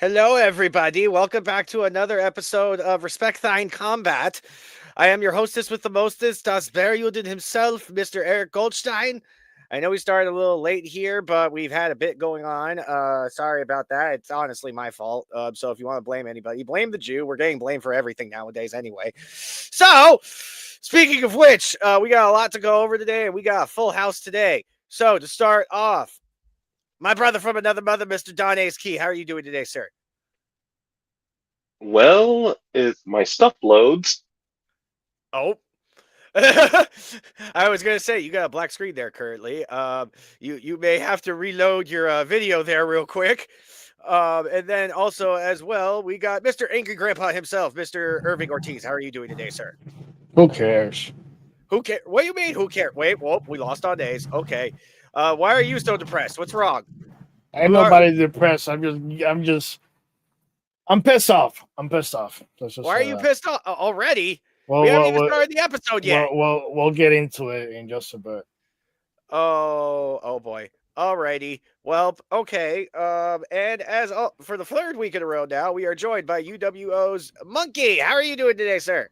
Hello, everybody. Welcome back to another episode of Respect Thine Combat. I am your hostess with the mostest, Das Berjuden himself, Mr. Eric Goldstein. I know we started a little late here, but we've had a bit going on. Sorry about that. It's honestly my fault. So if you want to blame anybody, blame the Jew. We're getting blamed for everything nowadays anyway. So, speaking of which, we got a lot to go over today, and we got a full house today. So to start off, my brother from another mother, Mr. Don Ace Key. How are you doing today, sir? Well, if my stuff loads, Oh. I was gonna say you got a black screen there currently. You may have to reload your video there real quick. And then also as well, we got Mr. Angry Grandpa himself, Mr. Irving Ortiz. How are you doing today, sir? Who cares? Who cares? What do you mean? Who cares? Wait, whoop, we lost on days. Okay. Why are you so depressed? What's wrong? Ain't nobody depressed. I'm pissed off. Why are you pissed off already? Well, we haven't even started the episode yet. We'll get into it in just a bit. Oh boy. Alrighty. Well, okay. And as for the third week in a row now, we are joined by UWO's Munkey. How are you doing today, sir?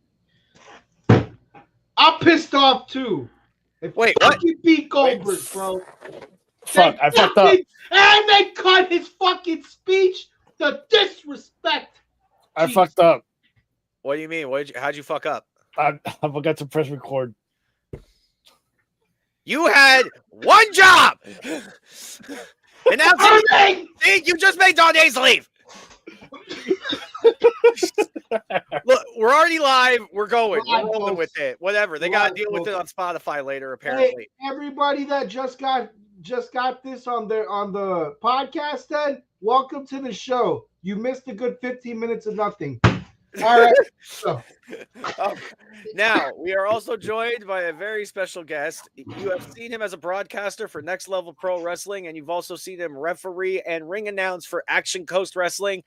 I'm pissed off too. Wait, what? You beat Goldberg, bro. Fuck, I fucked up. And they cut his fucking speech. The disrespect. I Jeez. fucked up. What do you mean? How'd you fuck up? I forgot to press record. You had one job. And now see, you just made Don Days leave. Look, we're already live. We're going. We're rolling with it. Whatever. They got to deal with it on Spotify later, apparently. Hey, everybody that just got this on the podcast, then welcome to the show. You missed a good 15 minutes of nothing. All right. So. Now, we are also joined by a very special guest. You have seen him as a broadcaster for Next Level Pro Wrestling, and you've also seen him referee and ring announce for Action Coast Wrestling.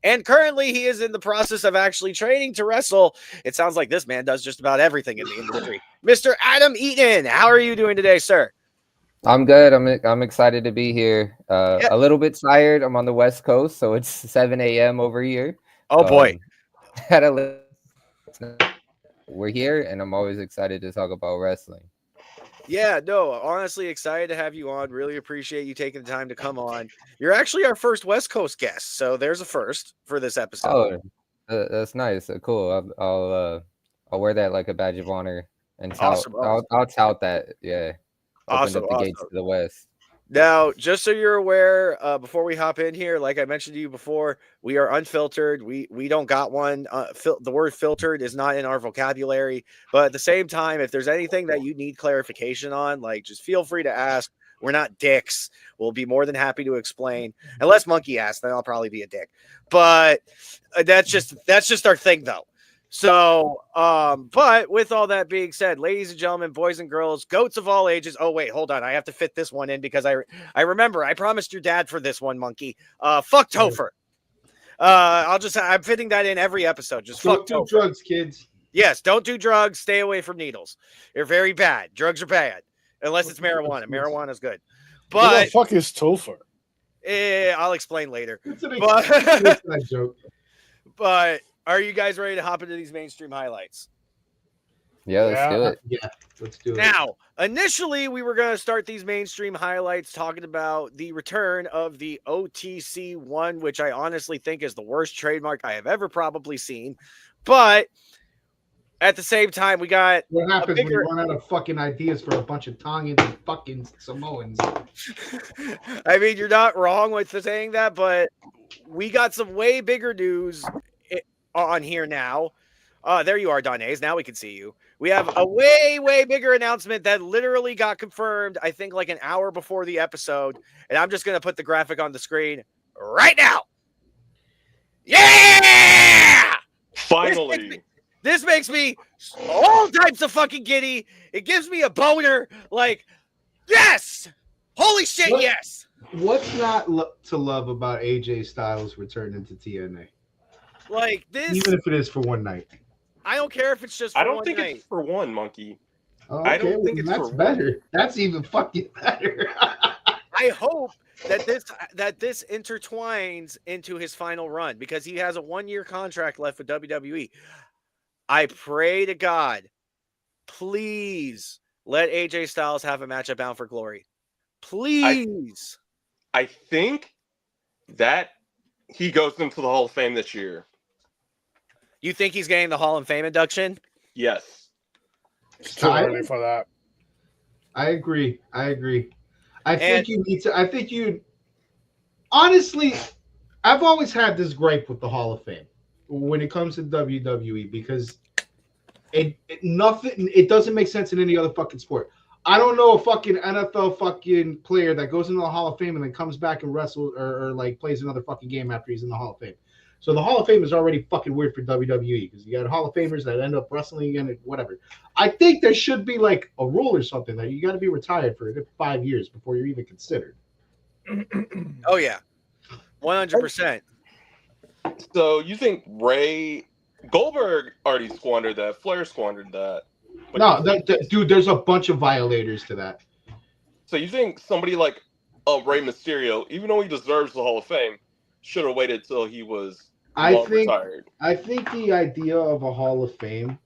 And currently, he is in the process of actually training to wrestle. It sounds like this man does just about everything in the industry. Mr. Adam Eaton, how are you doing today, sir? I'm good. I'm excited to be here. A little bit tired. I'm on the West Coast, so it's 7 a.m. over here. Oh, boy. We're here, and I'm always excited to talk about wrestling. Yeah, no, honestly excited to have you on. Really appreciate you taking the time to come on. You're actually our first West Coast guest, so there's a first for this episode. Oh, that's nice. Cool. I'll wear that like a badge of honor and tout. Awesome. I'll tout that. Yeah. Open up the gates to the West. Now, just so you're aware, before we hop in here, like I mentioned to you before, we are unfiltered. We don't got one. The word filtered is not in our vocabulary. But at the same time, if there's anything that you need clarification on, like just feel free to ask. We're not dicks. We'll be more than happy to explain. Unless Munkey asks, then I'll probably be a dick. But that's just our thing, though. So, but with all that being said, ladies and gentlemen, boys and girls, goats of all ages. Oh, wait, hold on. I have to fit this one in because I remember I promised your dad for this one, Munkey. Fuck Topher. I'm fitting that in every episode. Just don't fuck do drugs, kids. Yes, don't do drugs. Stay away from needles. They're very bad. Drugs are bad. Unless it's marijuana. Marijuana is good. But what the fuck is Topher? I'll explain later. Joke. But are you guys ready to hop into these mainstream highlights? Yeah, let's do it. Yeah, let's do it. Now, initially, we were going to start these mainstream highlights talking about the return of the OTC1, which I honestly think is the worst trademark I have ever probably seen. But at the same time, we got what happens when you run out of fucking ideas for a bunch of Tongans and fucking Samoans. I mean, you're not wrong with saying that, but we got some way bigger news on here now. There you are, Donaze. Now we can see you. We have a way bigger announcement that literally got confirmed, I think, like an hour before the episode. And I'm just going to put the graphic on the screen right now. Yeah! Finally. This makes me all types of fucking giddy. It gives me a boner. Like, yes! Holy shit, yes! What's not to love about AJ Styles returning to TNA? Like this, even if it is for one night. I don't care if it's just. For I don't one think night. it's for one, Monkey. Okay, I don't think it's that's for better. That's even fucking better. I hope that this intertwines into his final run because he has a 1-year contract left with WWE. I pray to God, please let AJ Styles have a match at Bound for Glory. Please. I think that he goes into the Hall of Fame this year. You think he's getting the Hall of Fame induction? Yes. It's too early for that. I agree. I think you need to. I think you. Honestly, I've always had this gripe with the Hall of Fame when it comes to WWE because it doesn't make sense in any other fucking sport. I don't know a fucking NFL fucking player that goes into the Hall of Fame and then comes back and wrestles or like plays another fucking game after he's in the Hall of Fame. So the Hall of Fame is already fucking weird for WWE because you got Hall of Famers that end up wrestling again and whatever. I think there should be like a rule or something that you got to be retired for a good 5 years before you're even considered. Oh yeah, 100%. So you think Goldberg already squandered that? Flair squandered that? But No, dude, there's a bunch of violators to that. So you think somebody like Rey Mysterio, even though he deserves the Hall of Fame, should have waited till he was retired? I think the idea of a Hall of Fame,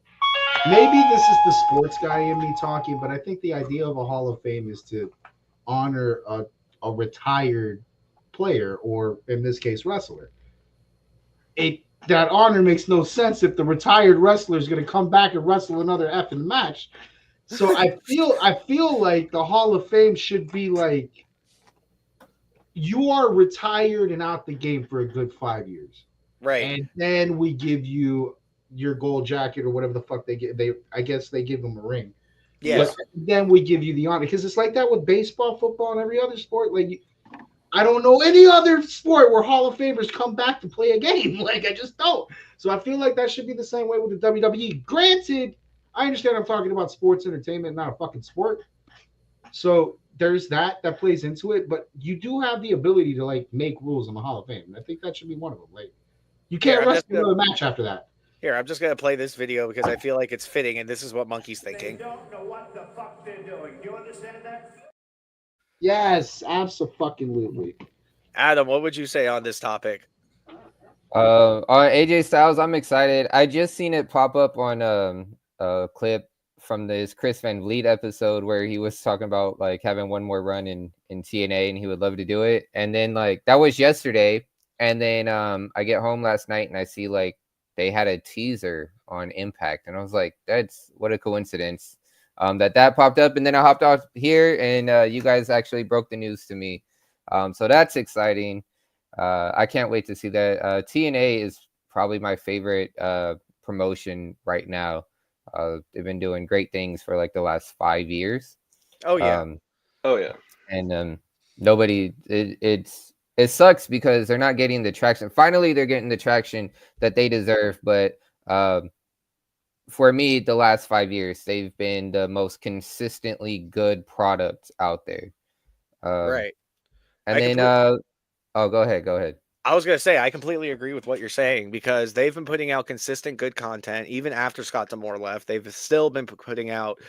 maybe this is the sports guy in me talking, but I think the idea of a Hall of Fame is to honor a retired player, or in this case, wrestler. That honor makes no sense if the retired wrestler is going to come back and wrestle another effing match. So I feel like the Hall of Fame should be like, you are retired and out the game for a good 5 years, Right? And then we give you your gold jacket or whatever the fuck they get. I guess they give them a ring. Yes. But then we give you the honor because it's like that with baseball, football, and every other sport. Like, I don't know any other sport where Hall of Famers come back to play a game. Like, I just don't. So I feel like that should be the same way with the WWE. Granted, I understand I'm talking about sports entertainment, not a fucking sport. So there's that plays into it, but you do have the ability to like make rules in the Hall of Fame. And I think that should be one of them. Like, you can't wrestle another match after that. Here, I'm just gonna play this video because I feel like it's fitting, and this is what Monkey's thinking. They don't know what the fuck they're doing. Do you understand that? Yes, absolutely. Adam, what would you say on this topic? On AJ Styles, I'm excited. I just seen it pop up on a clip from this Chris Van Vliet episode where he was talking about like having one more run in TNA and he would love to do it. And then like that was yesterday. And then I get home last night and I see like they had a teaser on Impact. And I was like, that's what a coincidence that popped up. And then I hopped off here and you guys actually broke the news to me. So that's exciting. I can't wait to see that. TNA is probably my favorite promotion right now. They've been doing great things for like the last 5 years. Oh yeah. And nobody. It sucks because they're not getting the traction. Finally, they're getting the traction that they deserve. But for me, the last 5 years, they've been the most consistently good product out there. Right. And go ahead. I was going to say, I completely agree with what you're saying because they've been putting out consistent good content. Even after Scott D'Amore left, they've still been putting out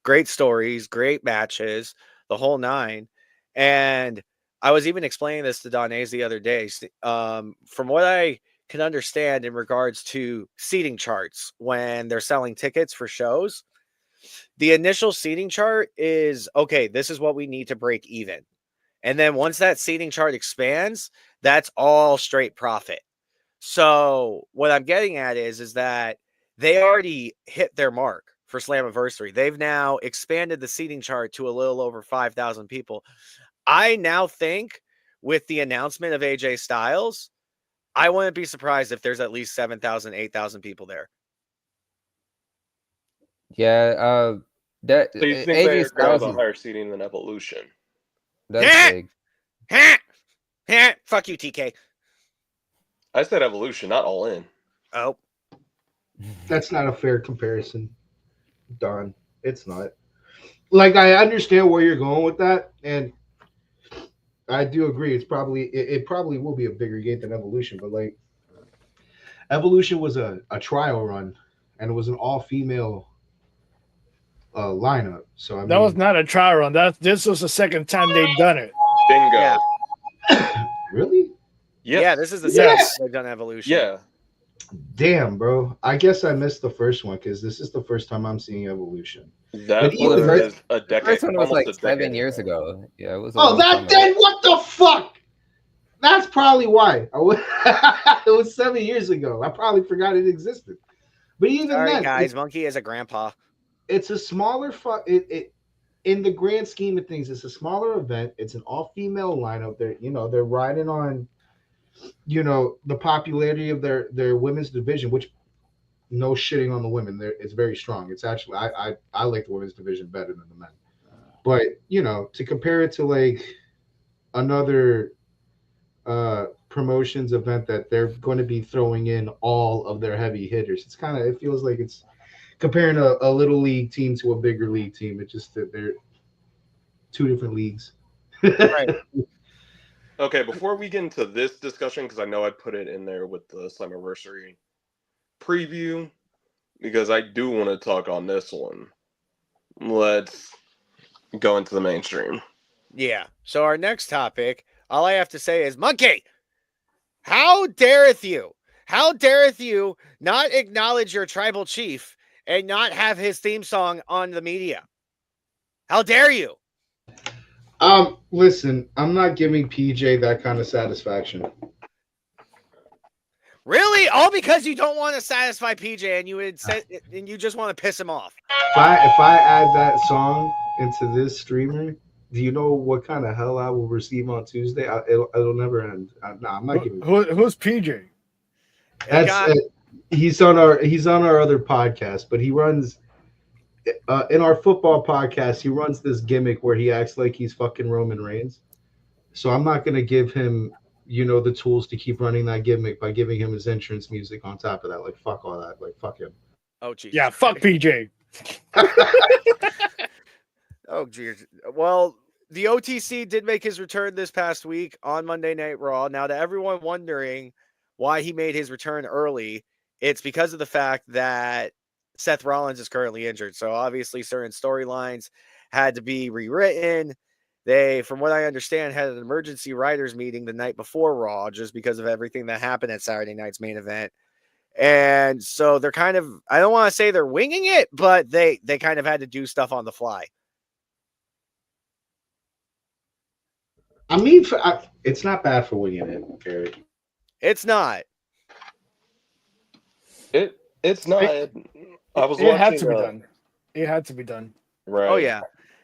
great stories, great matches, the whole nine. And I was even explaining this to Don A's the other day. From what I can understand in regards to seating charts, when they're selling tickets for shows, the initial seating chart is, okay, this is what we need to break even. And then once that seating chart expands, that's all straight profit. So what I'm getting at is that they already hit their mark for Slammiversary. They've now expanded the seating chart to a little over 5,000 people. I now think with the announcement of AJ Styles, I wouldn't be surprised if there's at least 7,000, 8,000 people there. Yeah. So you think they're going to higher seating than Evolution? That's big. Fuck you, TK. I said Evolution, not All In. Oh. That's not a fair comparison, Don. It's not. Like, I understand where you're going with that, and I do agree. It probably will be a bigger gate than Evolution, but like, Evolution was a trial run, and it was an all-female lineup. So I mean, that was not a trial run. This was the second time they've done it. Bingo. Yeah. Really? Yes. Yeah, this is the Yes. second they've done Evolution. Yeah. Damn, bro. I guess I missed the first one because this is the first time I'm seeing Evolution. That But one even is a The decade. first one was almost like a decade 7 years ago. Yeah, it was. A Oh, long that time ago. then what the fuck? That's probably why. It was 7 years ago. I probably forgot it existed. But even Sorry, then, guys. Munkey is a grandpa. it's a smaller it in the grand scheme of things, it's a smaller event. It's an all-female lineup. They're riding on, the popularity of their women's division, which no shitting on the women. It's very strong. It's actually I like the women's division better than the men. But to compare it to like another promotions event that they're going to be throwing in all of their heavy hitters, it feels like it's comparing a little league team to a bigger league team. It's just that they're two different leagues. Right. Okay, before we get into this discussion, because I know I put it in there with the Slammiversary preview, because I do want to talk on this one. Let's go into the mainstream. Yeah. So our next topic, all I have to say is, Munkey, how dareth you? How dareth you not acknowledge your tribal chief and not have his theme song on the media? How dare you? Listen, I'm not giving PJ that kind of satisfaction. Really? All because you don't want to satisfy PJ and you just want to piss him off. If I add that song into this streamer, do you know what kind of hell I will receive on Tuesday? It'll never end. I'm not giving. Who's PJ? He's on our other podcast, but he runs in our football podcast. He runs this gimmick where he acts like he's fucking Roman Reigns. So I'm not gonna give him, the tools to keep running that gimmick by giving him his entrance music on top of that. Like fuck all that. Like fuck him. Oh geez. Yeah, fuck PJ. Oh geez. Well, the OTC did make his return this past week on Monday Night Raw. Now, to everyone wondering why he made his return early, it's because of the fact that Seth Rollins is currently injured. So obviously certain storylines had to be rewritten. They, from what I understand, had an emergency writers meeting the night before Raw just because of everything that happened at Saturday night's main event. And so they're kind of, I don't want to say they're winging it, but they kind of had to do stuff on the fly. I mean, it's not bad for winging it, Eric. It's not. It's not. I was It watching. had to be done. It had to be done. Right. Oh, yeah.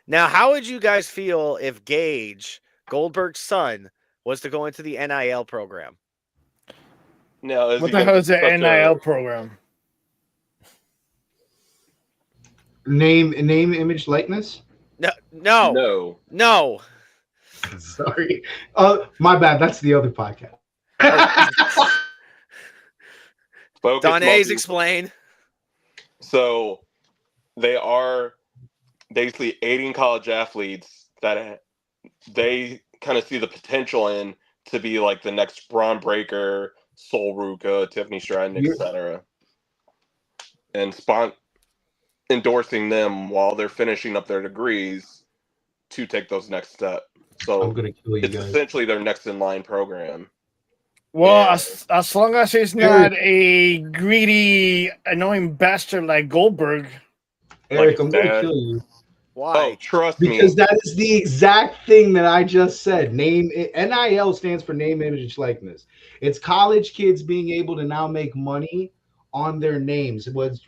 Now, how would you guys feel if Gage, Goldberg's son, was to go into the NIL program? Now, What the hell is the NIL program? Name, image, likeness. No. Sorry. My bad. That's the other podcast. Don A's explain. So they are basically aiding college athletes that they kind of see the potential in to be like the next Braun Breaker, Sol Ruka, Tiffany Stratton, etc. And endorsing them while they're finishing up their degrees to take those next steps. So I'm gonna kill you it's guys. essentially their next in line program. Well, Yeah. as long as he's not a greedy, annoying bastard like Goldberg. Eric, Like I'm gonna that. kill you. Why? Oh, trust Because me. that is the exact thing that I just said. NIL stands for name, image, likeness. It's college kids being able to now make money on their names. It was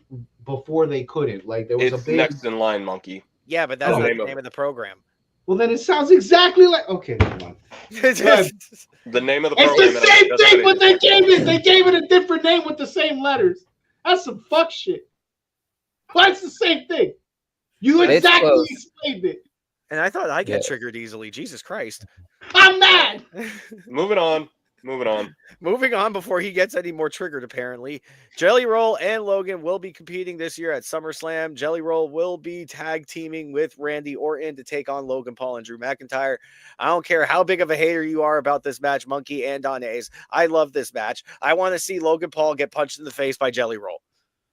before they couldn't. Like there was It's a big next in line, Monkey. Yeah, but that's Oh. not the name of the program. Well, then it sounds exactly like okay, never mind. The name of the It's program. the same thing, but they gave it a different name with the same letters. That's some fuck shit. Why it's the same thing? You It's exactly close. explained it. And I thought I get Yeah. triggered easily. Jesus Christ. I'm mad. Moving on. Moving on before he gets any more triggered, apparently. Jelly Roll and Logan will be competing this year at SummerSlam. Jelly Roll will be tag teaming with Randy Orton to take on Logan Paul and Drew McIntyre. I don't care how big of a hater you are about this match, Monkey and Don A's. I love this match. I want to see Logan Paul get punched in the face by Jelly Roll.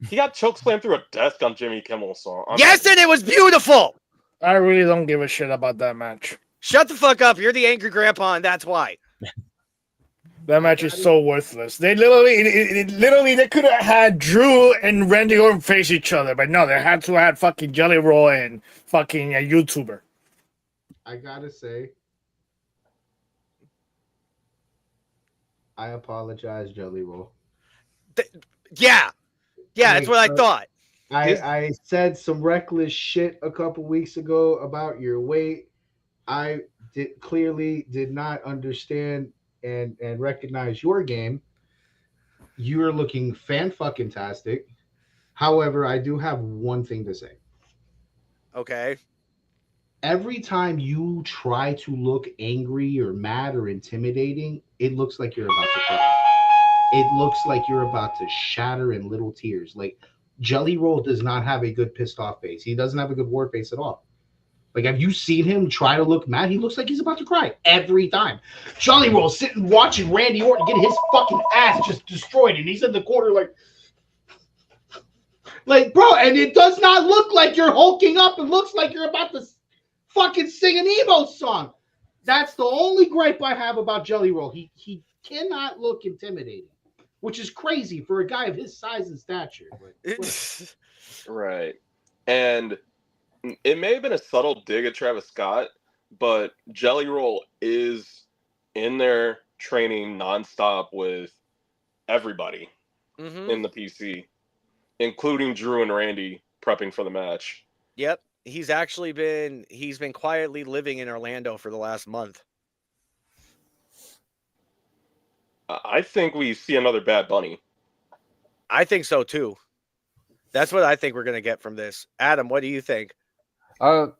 He got chokeslammed through a desk on Jimmy Kimmel's song. Yes, and it was beautiful. I really don't give a shit about that match. Shut the fuck up. You're the angry grandpa, and that's why. That match is so worthless. They literally, they could have had Drew and Randy Orton face each other, but no, they had to have fucking Jelly Roll and fucking a YouTuber. I gotta say, I apologize, Jelly Roll. Yeah, that's what I thought. I said some reckless shit a couple weeks ago about your weight. I clearly did not understand and recognize your game. You are looking fan-fucking-tastic. However, I do have one thing to say. Okay. Every time you try to look angry or mad or intimidating, it looks like you're about to cry. It looks like you're about to shatter in little tears. Like, Jelly Roll does not have a good pissed off face. He doesn't have a good war face at all. Like, have you seen him try to look mad? He looks like he's about to cry every time. Jelly Roll sitting watching Randy Orton get his fucking ass just destroyed, and he's in the corner like, bro, and it does not look like you're hulking up. It looks like you're about to fucking sing an emo song. That's the only gripe I have about Jelly Roll. He cannot look intimidating, which is crazy for a guy of his size and stature. Right. And it may have been a subtle dig at Travis Scott, but Jelly Roll is in there training nonstop with everybody in the PC, including Drew and Randy prepping for the match. Yep. He's been quietly living in Orlando for the last month. I think we see another Bad Bunny. I think so too. That's what I think we're gonna get from this. Adam, what do you think? I'm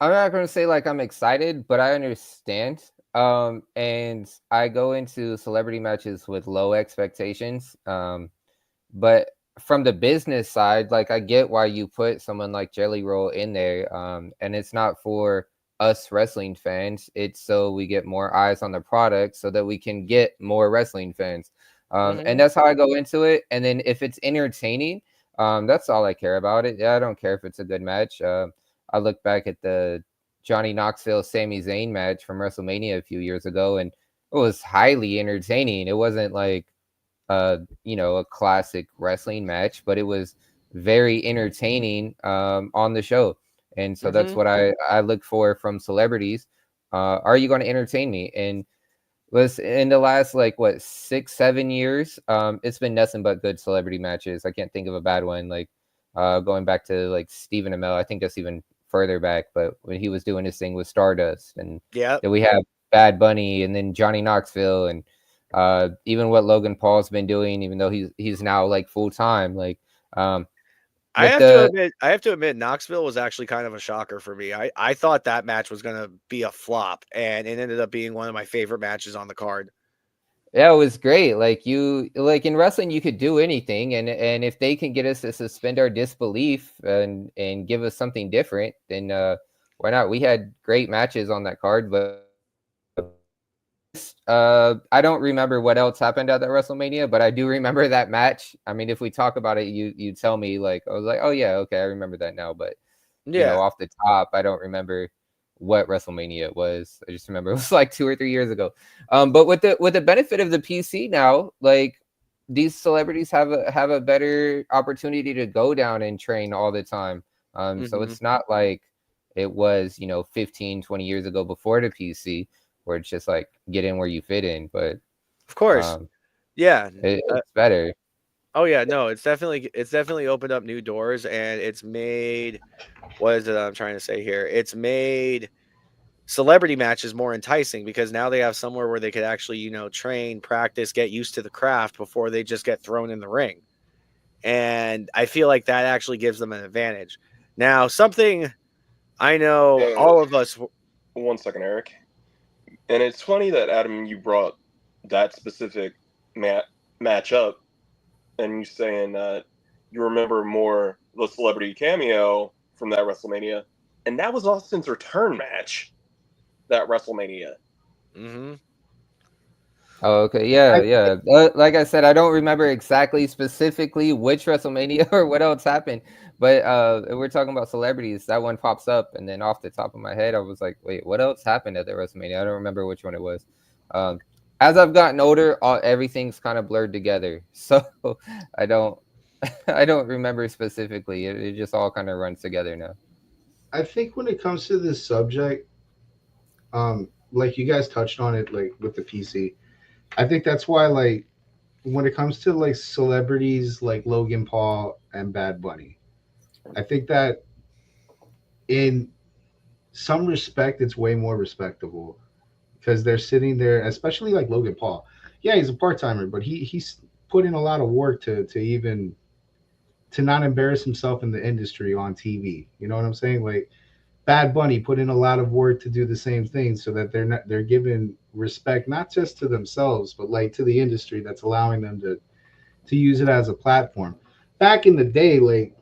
not gonna say like I'm excited, but I understand. And I go into celebrity matches with low expectations. But from the business side, like I get why you put someone like Jelly Roll in there. And it's not for us wrestling fans. It's so we get more eyes on the product so that we can get more wrestling fans. And that's how I go into it. And then if it's entertaining, that's all I care about it. Yeah, I don't care if it's a good match. I look back at the Johnny Knoxville Sami Zayn match from WrestleMania a few years ago, and it was highly entertaining. It wasn't like a classic wrestling match, but it was very entertaining on the show. And so that's what I look for from celebrities. Are you going to entertain me? And was in the last 6-7 years, it's been nothing but good celebrity matches. I can't think of a bad one. Like going back to like Stephen Amell, I think that's even further back. But when he was doing his thing with Stardust, and then we have Bad Bunny, and then Johnny Knoxville, and even what Logan Paul's been doing, even though he's now like full time. Like I have to admit, Knoxville was actually kind of a shocker for me. I thought that match was going to be a flop, and it ended up being one of my favorite matches on the card. Yeah, it was great. Like in wrestling, you could do anything, and if they can get us to suspend our disbelief and give us something different, then why not? We had great matches on that card, but I don't remember what else happened at that WrestleMania, but I do remember that match. I mean, if we talk about it, you tell me, like, I was like, oh yeah, okay, I remember that now. But off the top, I don't remember what WrestleMania it was. I just remember it was like 2 or 3 years ago. But with the benefit of the PC now, like these celebrities have a better opportunity to go down and train all the time. So it's not like it was 15, 20 years ago before the PC, where it's just like get in where you fit in. But of course, it's better. Oh yeah, no, it's definitely opened up new doors, and it's made, what is it I'm trying to say here? It's made celebrity matches more enticing because now they have somewhere where they could actually, train, practice, get used to the craft before they just get thrown in the ring. And I feel like that actually gives them an advantage. Now, something I know all of us. 1 second, Eric. And it's funny that, Adam, you brought that specific match up, and you saying that you remember more the celebrity cameo from that WrestleMania, and that was Austin's return match, that WrestleMania. Oh, okay. Yeah. Like I said, I don't remember specifically which WrestleMania or what else happened. But if we're talking about celebrities, that one pops up, and then off the top of my head, I was like, wait, what else happened at the WrestleMania? I don't remember which one it was. As I've gotten older, everything's kind of blurred together, so I don't I don't remember specifically. It just all kind of runs together now. I think when it comes to this subject, like you guys touched on it, like with the PC, I think that's why, like, when it comes to like celebrities like Logan Paul and Bad Bunny, I think that in some respect it's way more respectable because they're sitting there, especially like Logan Paul. Yeah, he's a part timer, but he's put in a lot of work to even to not embarrass himself in the industry on TV. You know what I'm saying? Like Bad Bunny put in a lot of work to do the same thing so that they're given respect not just to themselves but like to the industry that's allowing them to use it as a platform. Back in the day, like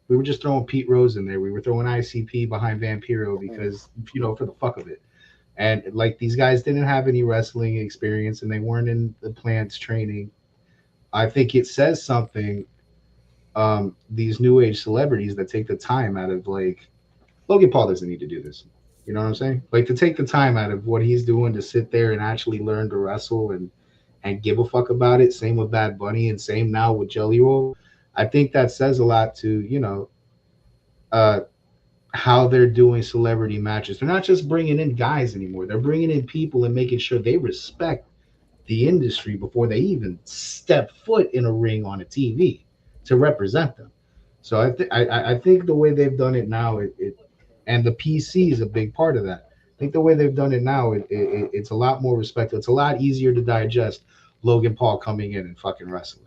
we were just throwing Pete Rose in there. We were throwing ICP behind Vampiro because for the fuck of it. And like these guys didn't have any wrestling experience and they weren't in the plants training. I think it says something. These new age celebrities that take the time out of like Logan Paul doesn't need to do this. You know what I'm saying? Like to take the time out of what he's doing to sit there and actually learn to wrestle and give a fuck about it. Same with Bad Bunny and same now with Jelly Roll. I think that says a lot to uh, how they're doing celebrity matches. They're not just bringing in guys anymore. They're bringing in people and making sure they respect the industry before they even step foot in a ring on a TV to represent them. So I think the way they've done it now, it and the PC is a big part of that. I think the way they've done it now, it's a lot more respectful. It's a lot easier to digest Logan Paul coming in and fucking wrestling.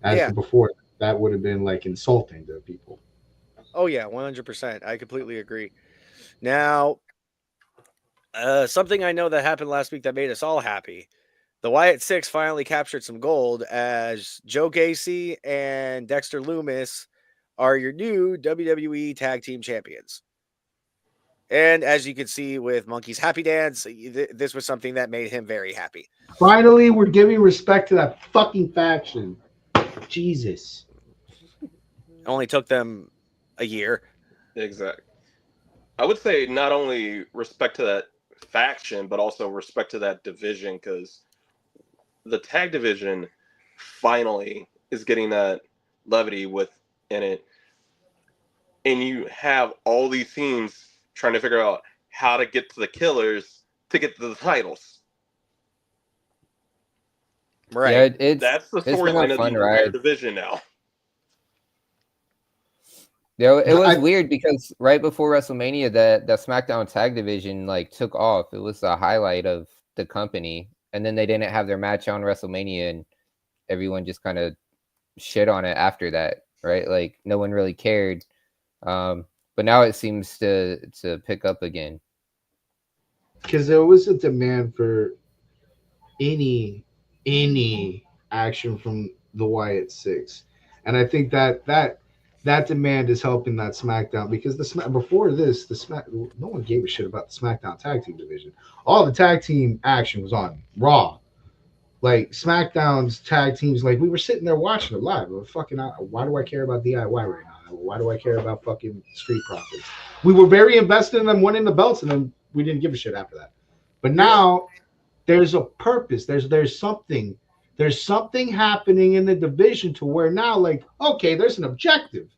As Yeah. to before, that would have been like insulting to people. Oh yeah, 100%. I completely agree. Now, something I know that happened last week that made us all happy. The Wyatt Six finally captured some gold as Joe Gacy and Dexter Loomis are your new WWE Tag Team Champions. And as you can see with Monkey's Happy Dance, this was something that made him very happy. Finally, we're giving respect to that fucking faction. Jesus. It only took them a year. Exactly. I would say not only respect to that faction, but also respect to that division, because the tag division finally is getting that levity within it. And you have all these teams trying to figure out how to get to the killers to get to the titles. Right. Yeah, That's the it's been storyline a of the fun entire ride. division now. Yeah, it was weird because right before WrestleMania, that SmackDown Tag Division like took off. It was the highlight of the company, and then they didn't have their match on WrestleMania, and everyone just kind of shit on it after that, right? Like no one really cared. But now it seems to pick up again. Because there was a demand for any action from the Wyatt Six, and I think that demand is helping that SmackDown because before this no one gave a shit about the SmackDown tag team division. All the tag team action was on Raw. Like SmackDown's tag teams, like we were sitting there watching it live. Why do I care about DIY right now? Why do I care about fucking Street Profits? We were very invested in them winning the belts, and then we didn't give a shit after that. But now there's a purpose. There's something happening in the division to where now, like, okay, there's an objective.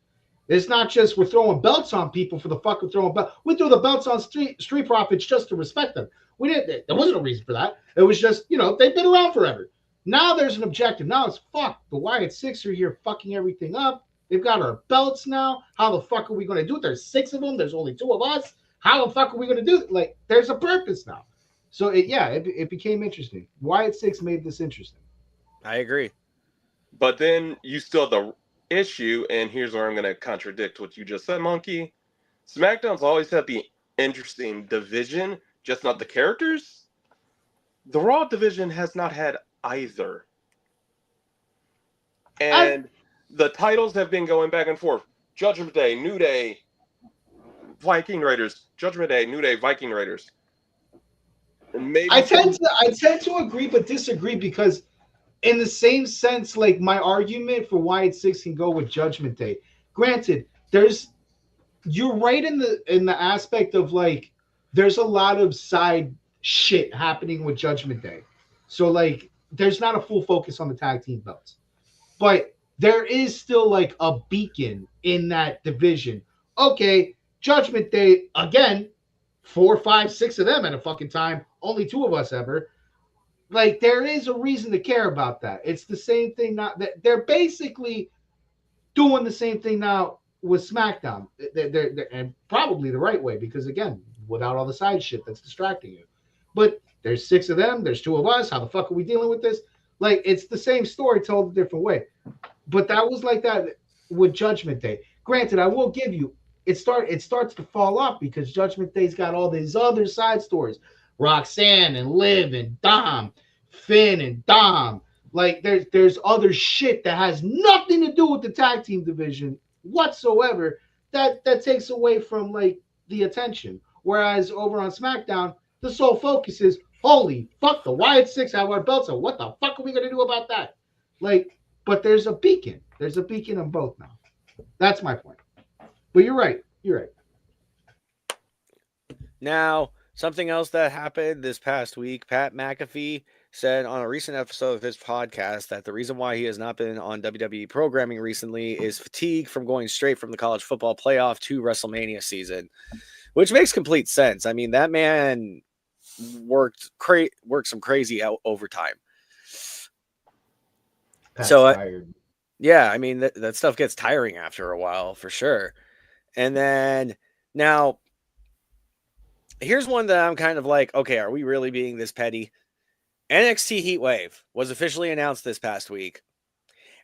It's not just we're throwing belts on people for the fuck of throwing belts. We threw the belts on Street Profits just to respect them. We didn't. There wasn't a reason for that. It was just they've been around forever. Now there's an objective. Now it's fuck. The Wyatt Six are here fucking everything up. They've got our belts now. How the fuck are we going to do it? There's 6 of them. There's only 2 of us. How the fuck are we going to do it? Like, there's a purpose now. So it became interesting. Wyatt Six made this interesting. I agree. But then you still have the issue, and here's where I'm going to contradict what you just said, Monkey. SmackDown's always had the interesting division, just not the characters. The Raw division has not had either. And the titles have been going back and forth. Judgment Day, New Day, Viking Raiders. Judgment Day, New Day, Viking Raiders. maybe I tend to agree but disagree because in the same sense, like my argument for why it's 6 can go with Judgment Day. Granted, you're right in the aspect of like there's a lot of side shit happening with Judgment Day. So like there's not a full focus on the tag team belts. But there is still like a beacon in that division. Okay, Judgment Day again, 4, 5, 6 of them at a fucking time, only 2 of us ever. Like there is a reason to care about that. It's the same thing. Not that they're basically doing the same thing now with SmackDown. And probably the right way because again, without all the side shit that's distracting you. But there's 6 of them. There's 2 of us. How the fuck are we dealing with this? Like it's the same story told a different way. But that was like that with Judgment Day. Granted, I will give you it starts to fall off because Judgment Day's got all these other side stories. Roxanne and Liv and Dom, Finn and Dom. Like there's other shit that has nothing to do with the tag team division whatsoever that takes away from like the attention. Whereas over on SmackDown, the sole focus is holy fuck the Wyatt Six have our belts. So what the fuck are we gonna do about that? Like, but there's a beacon. There's a beacon on both now. That's my point. But you're right. You're right. Now, something else that happened this past week, Pat McAfee said on a recent episode of his podcast that the reason why he has not been on WWE programming recently is fatigue from going straight from the college football playoff to WrestleMania season, which makes complete sense. I mean, that man worked some crazy overtime. Pat's So, tired. yeah, I mean, that stuff gets tiring after a while for sure. And then now, here's one that I'm kind of like, okay, are we really being this petty? NXT Heatwave was officially announced this past week,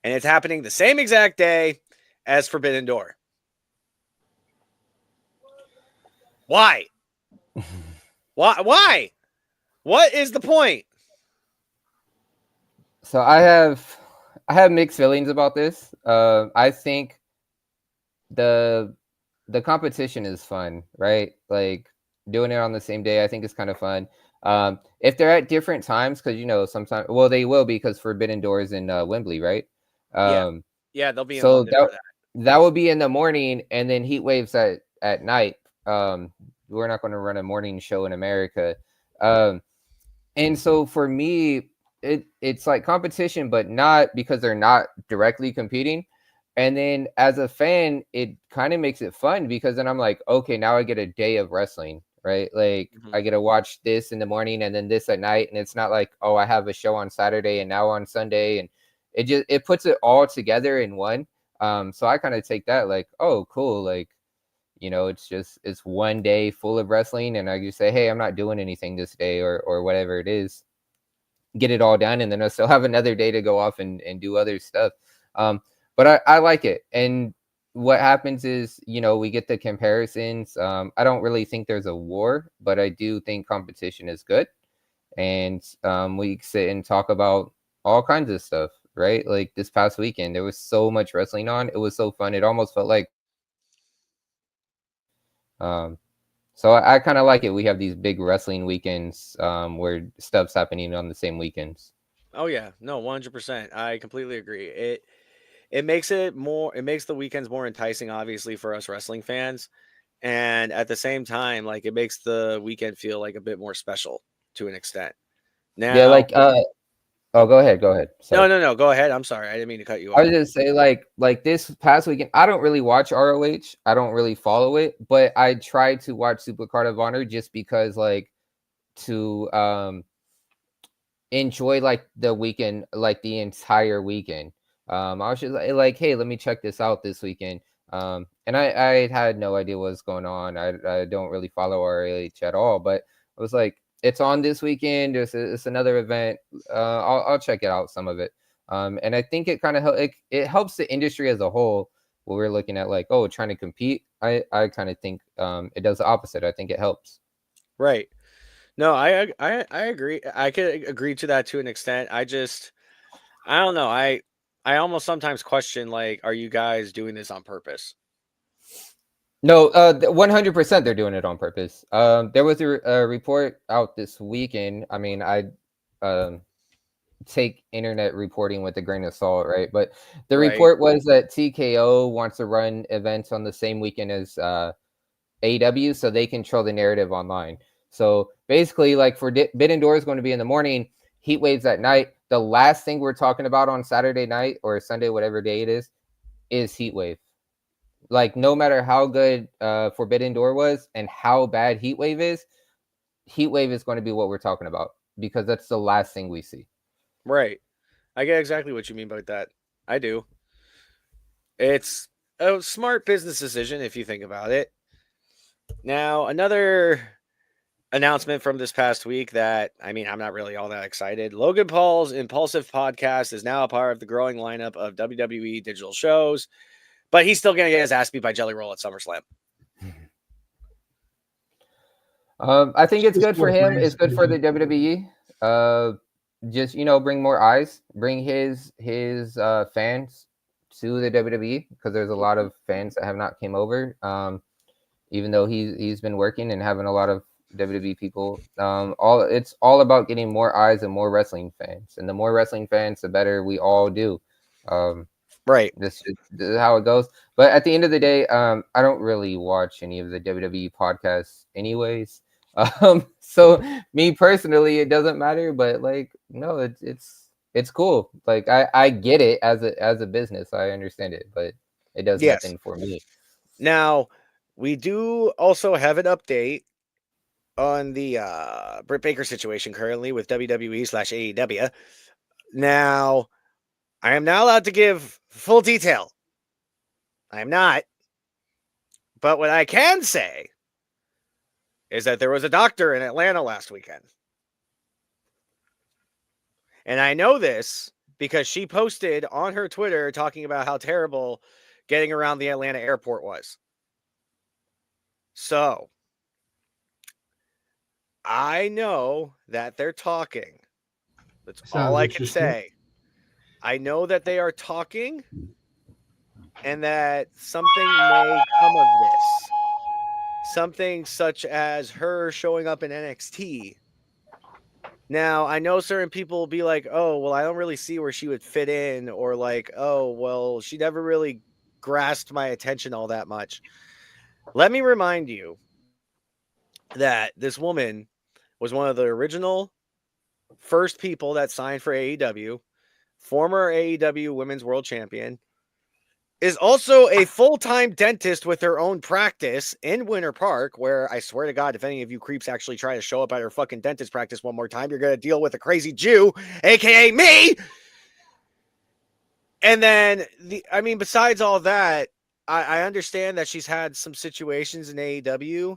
and it's happening the same exact day as Forbidden Door. Why? Why? What is the point? So I have mixed feelings about this. I think the competition is fun, right? Like doing it on the same day, I think is kind of fun. If they're at different times, because sometimes, well, they will be because Forbidden Door is in Wembley, right? Yeah, they'll be in so London for that. That will be in the morning, and then Heat Waves at night. We're not going to run a morning show in America, and so for me, it's like competition, but not because they're not directly competing. And then as a fan, it kind of makes it fun because then I'm like, okay, now I get a day of wrestling, right? Like I get to watch this in the morning and then this at night. And it's not like, oh, I have a show on Saturday and now on Sunday. And it puts it all together in one. So I kind of take that like, oh, cool. Like, it's one day full of wrestling. And I just say, hey, I'm not doing anything this day or whatever it is. Get it all done. And then I still have another day to go off and do other stuff. But I like it. And what happens is, we get the comparisons. I don't really think there's a war, but I do think competition is good. And we sit and talk about all kinds of stuff, right? Like this past weekend, there was so much wrestling on. It was so fun. It almost felt like so I kind of like it. We have these big wrestling weekends where stuff's happening on the same weekends. Oh yeah, no, 100%. I completely agree. It makes the weekends more enticing, obviously, for us wrestling fans. And at the same time, like it makes the weekend feel like a bit more special to an extent. Now, Yeah, like oh, go ahead. Sorry. No, go ahead. I'm sorry. I didn't mean to cut you off. I was just say like this past weekend, I don't really watch ROH. I don't really follow it, but I tried to watch Supercard of Honor just because like to enjoy like the weekend, like the entire weekend. I was just like, hey, let me check this out this weekend. And I had no idea what was going on. I don't really follow ROH at all, but I was like, it's on this weekend. It's another event. I'll check it out, some of it. And I think it kind of it helps the industry as a whole. When we're looking at like, oh, trying to compete. I kind of think it does the opposite. I think it helps. Right. No, I agree. I could agree to that to an extent. I don't know. I almost sometimes question like, are you guys doing this on purpose? No, 100% they're doing it on purpose. There was a report out this weekend. I mean, I take internet reporting with a grain of salt, right? But the Right. report was that TKO wants to run events on the same weekend as AEW, so they control the narrative online. So basically, like for Bid Door is going to be in the morning, Heat Waves at night. The last thing we're talking about on Saturday night or Sunday, whatever day it is Heat Wave. Like no matter how good Forbidden Door was and how bad Heat Wave is going to be what we're talking about because that's the last thing we see. Right. I get exactly what you mean by that. I do. It's a smart business decision if you think about it. Now, another announcement from this past week that, I mean, I'm not really all that excited. Logan Paul's Impulsive podcast is now a part of the growing lineup of WWE digital shows, but he's still going to get his ass beat by Jelly Roll at SummerSlam. I think it's good for him. It's good for the WWE. Just bring more eyes, bring his fans to the WWE because there's a lot of fans that have not came over. Even though he's been working and having a lot of WWE people. It's all about getting more eyes and more wrestling fans, and the more wrestling fans, the better we all do. Right. This is how it goes. But at the end of the day, I don't really watch any of the WWE podcasts, anyways. So me personally, it doesn't matter. But like, no, it's cool. Like I get it as a business. I understand it, but it does nothing for me. Now, we do also have an update on the Britt Baker situation currently with WWE/AEW. Now, I am not allowed to give full detail. I am not. But what I can say is that there was a doctor in Atlanta last weekend. And I know this because she posted on her Twitter talking about how terrible getting around the Atlanta airport was. So, I know that they're talking. That's all I can say. I know that they are talking and that something may come of this. Something such as her showing up in NXT. Now, I know certain people will be like, oh, well, I don't really see where she would fit in, or like, oh, well, she never really grasped my attention all that much. Let me remind you that this woman was one of the original first people that signed for AEW, former AEW Women's World Champion, is also a full-time dentist with her own practice in Winter Park, where I swear to God, if any of you creeps actually try to show up at her fucking dentist practice one more time, you're going to deal with a crazy Jew, aka me. And then, besides all that, I understand that she's had some situations in AEW,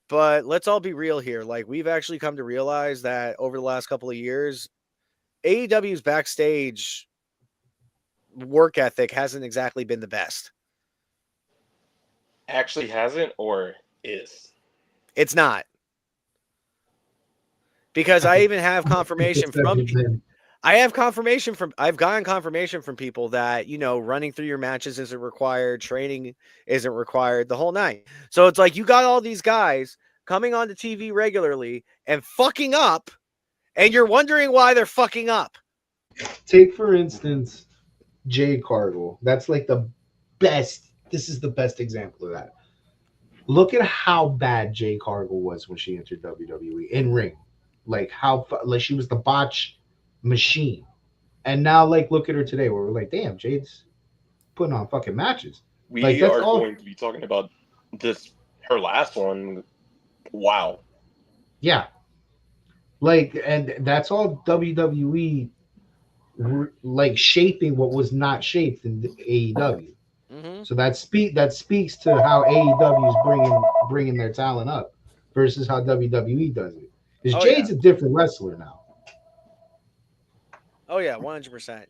but let's all be real here. Like, we've actually come to realize that over the last couple of years, AEW's backstage work ethic hasn't exactly been the best. Actually hasn't or is? It's not. Because I even have confirmation I've gotten confirmation from people that, running through your matches isn't required, training isn't required, the whole night. So it's like you got all these guys coming onto TV regularly and fucking up, and you're wondering why they're fucking up. Take, for instance, Jade Cargill. That's like the best. This is the best example of that. Look at how bad Jade Cargill was when she entered WWE in ring. Like she was the botch machine. And now, like, look at her today where we're like, damn, Jade's putting on fucking matches. We are going to be talking about her last one. Wow. Yeah. Like, and that's all WWE, like, shaping what was not shaped in AEW. Mm-hmm. So that speaks to how AEW is bringing their talent up versus how WWE does it. Because Jade's a different wrestler now. Oh yeah, 100%.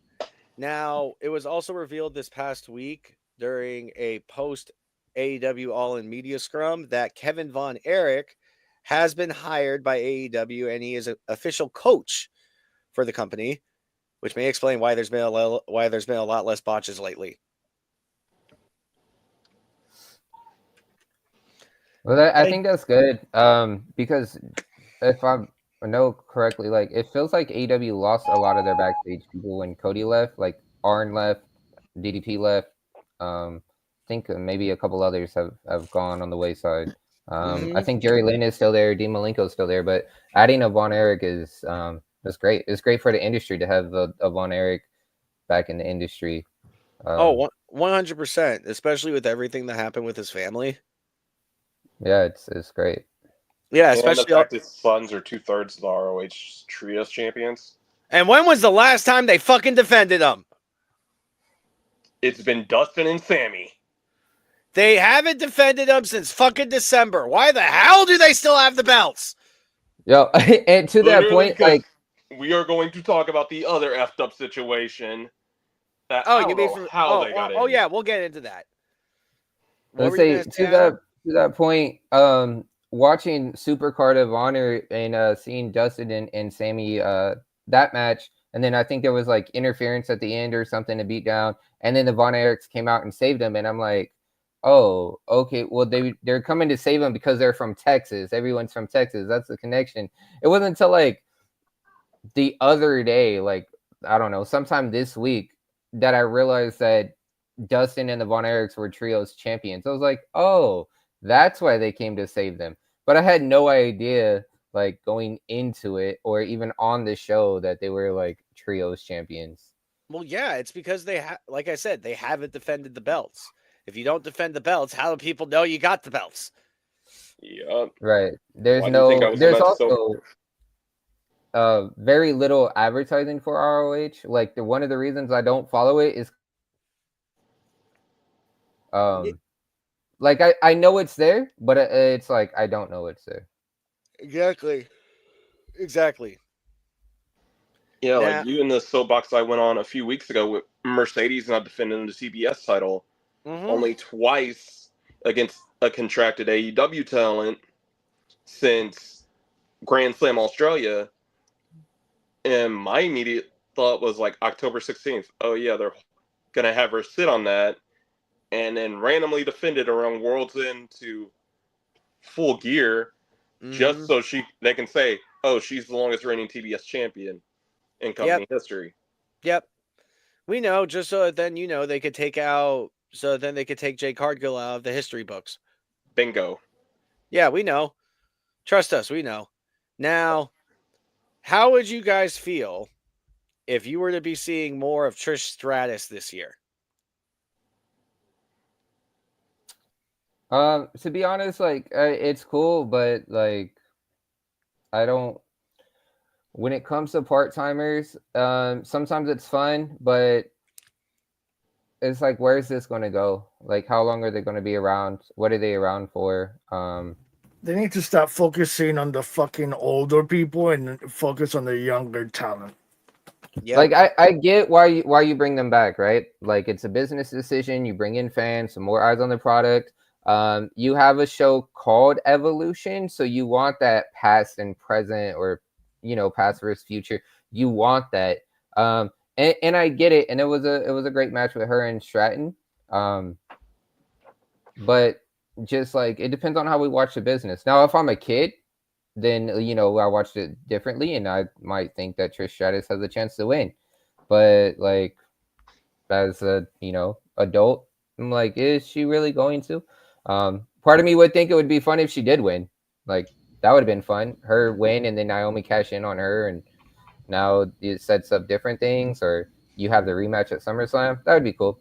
Now, it was also revealed this past week during a post AEW All In Media Scrum that Kevin Von Erich has been hired by AEW and he is an official coach for the company, which may explain why there's been a lot less botches lately. Well, I think that's good. Because if I know correctly, like it feels like AEW lost a lot of their backstage people when Cody left. Like Arn left, DDP left. I think maybe a couple others have gone on the wayside. I think Jerry Lynn is still there, Dean Malenko is still there, but adding a Von Erich is great. It's great for the industry to have a Von Erich back in the industry. 100%, especially with everything that happened with his family. Yeah, it's great. Yeah, And the especially. fact his sons are 2/3 of the ROH Trios champions. And when was the last time they fucking defended them? It's been Dustin and Sammy. They haven't defended them since fucking December. Why the hell do they still have the belts? Yo, and to that Literally, point, like we are going to talk about the other effed up situation. That Oh, I you don't mean know from how they got in. Oh yeah, we'll get into that. What let's were you say gonna say, Adam? to that point, watching Supercard of Honor and seeing Dustin and Sammy that match, and then I think there was like interference at the end or something to beat down, and then the Von Erichs came out and saved him, and I'm like, oh, okay, well they're coming to save him because they're from Texas. Everyone's from Texas. That's the connection. It wasn't until like the other day, like I don't know, sometime this week, that I realized that Dustin and the Von Erichs were trios champions. I was like, oh, that's why they came to save them. But I had no idea, like going into it or even on the show, that they were like trios champions. Well, yeah, it's because like I said, they haven't defended the belts. If you don't defend the belts, how do people know you got the belts? Yeah. Right. There's Why do you think I was there's about to also very little advertising for ROH. Like one of the reasons I don't follow it is like I know it's there, but it's like I don't know it's there. Exactly. Yeah, Now- like you in the soapbox I went on a few weeks ago with Mercedes not defending the CBS title only twice against a contracted AEW talent since Grand Slam Australia. And my immediate thought was like October 16th. Oh yeah, they're gonna have her sit on that, and then randomly defended around World's End to Full Gear, just so they can say, oh, she's the longest reigning TBS champion in company history. Yep. We know, just so then they could take Jay Cargill out of the history books. Bingo. Yeah, we know. Trust us, we know. Now, how would you guys feel if you were to be seeing more of Trish Stratus this year? To be honest, like it's cool, but like I don't. When it comes to part-timers, sometimes it's fun, but it's like, where's this going to go? Like, how long are they going to be around? What are they around for? They need to stop focusing on the fucking older people and focus on the younger talent. Yep. Like I get why you bring them back, right? Like it's a business decision. You bring in fans, some more eyes on the product. You have a show called Evolution, so you want that past and present, or past versus future. You want that, and I get it. And it was a great match with her and Stratton. But just like it depends on how we watch the business. Now, if I'm a kid, then I watched it differently, and I might think that Trish Stratus has a chance to win. But like as a adult, I'm like, is she really going to? Part of me would think it would be fun if she did win. Like that would have been fun. Her win, and then Naomi cash in on her, and now it sets up different things. Or you have the rematch at SummerSlam. That would be cool.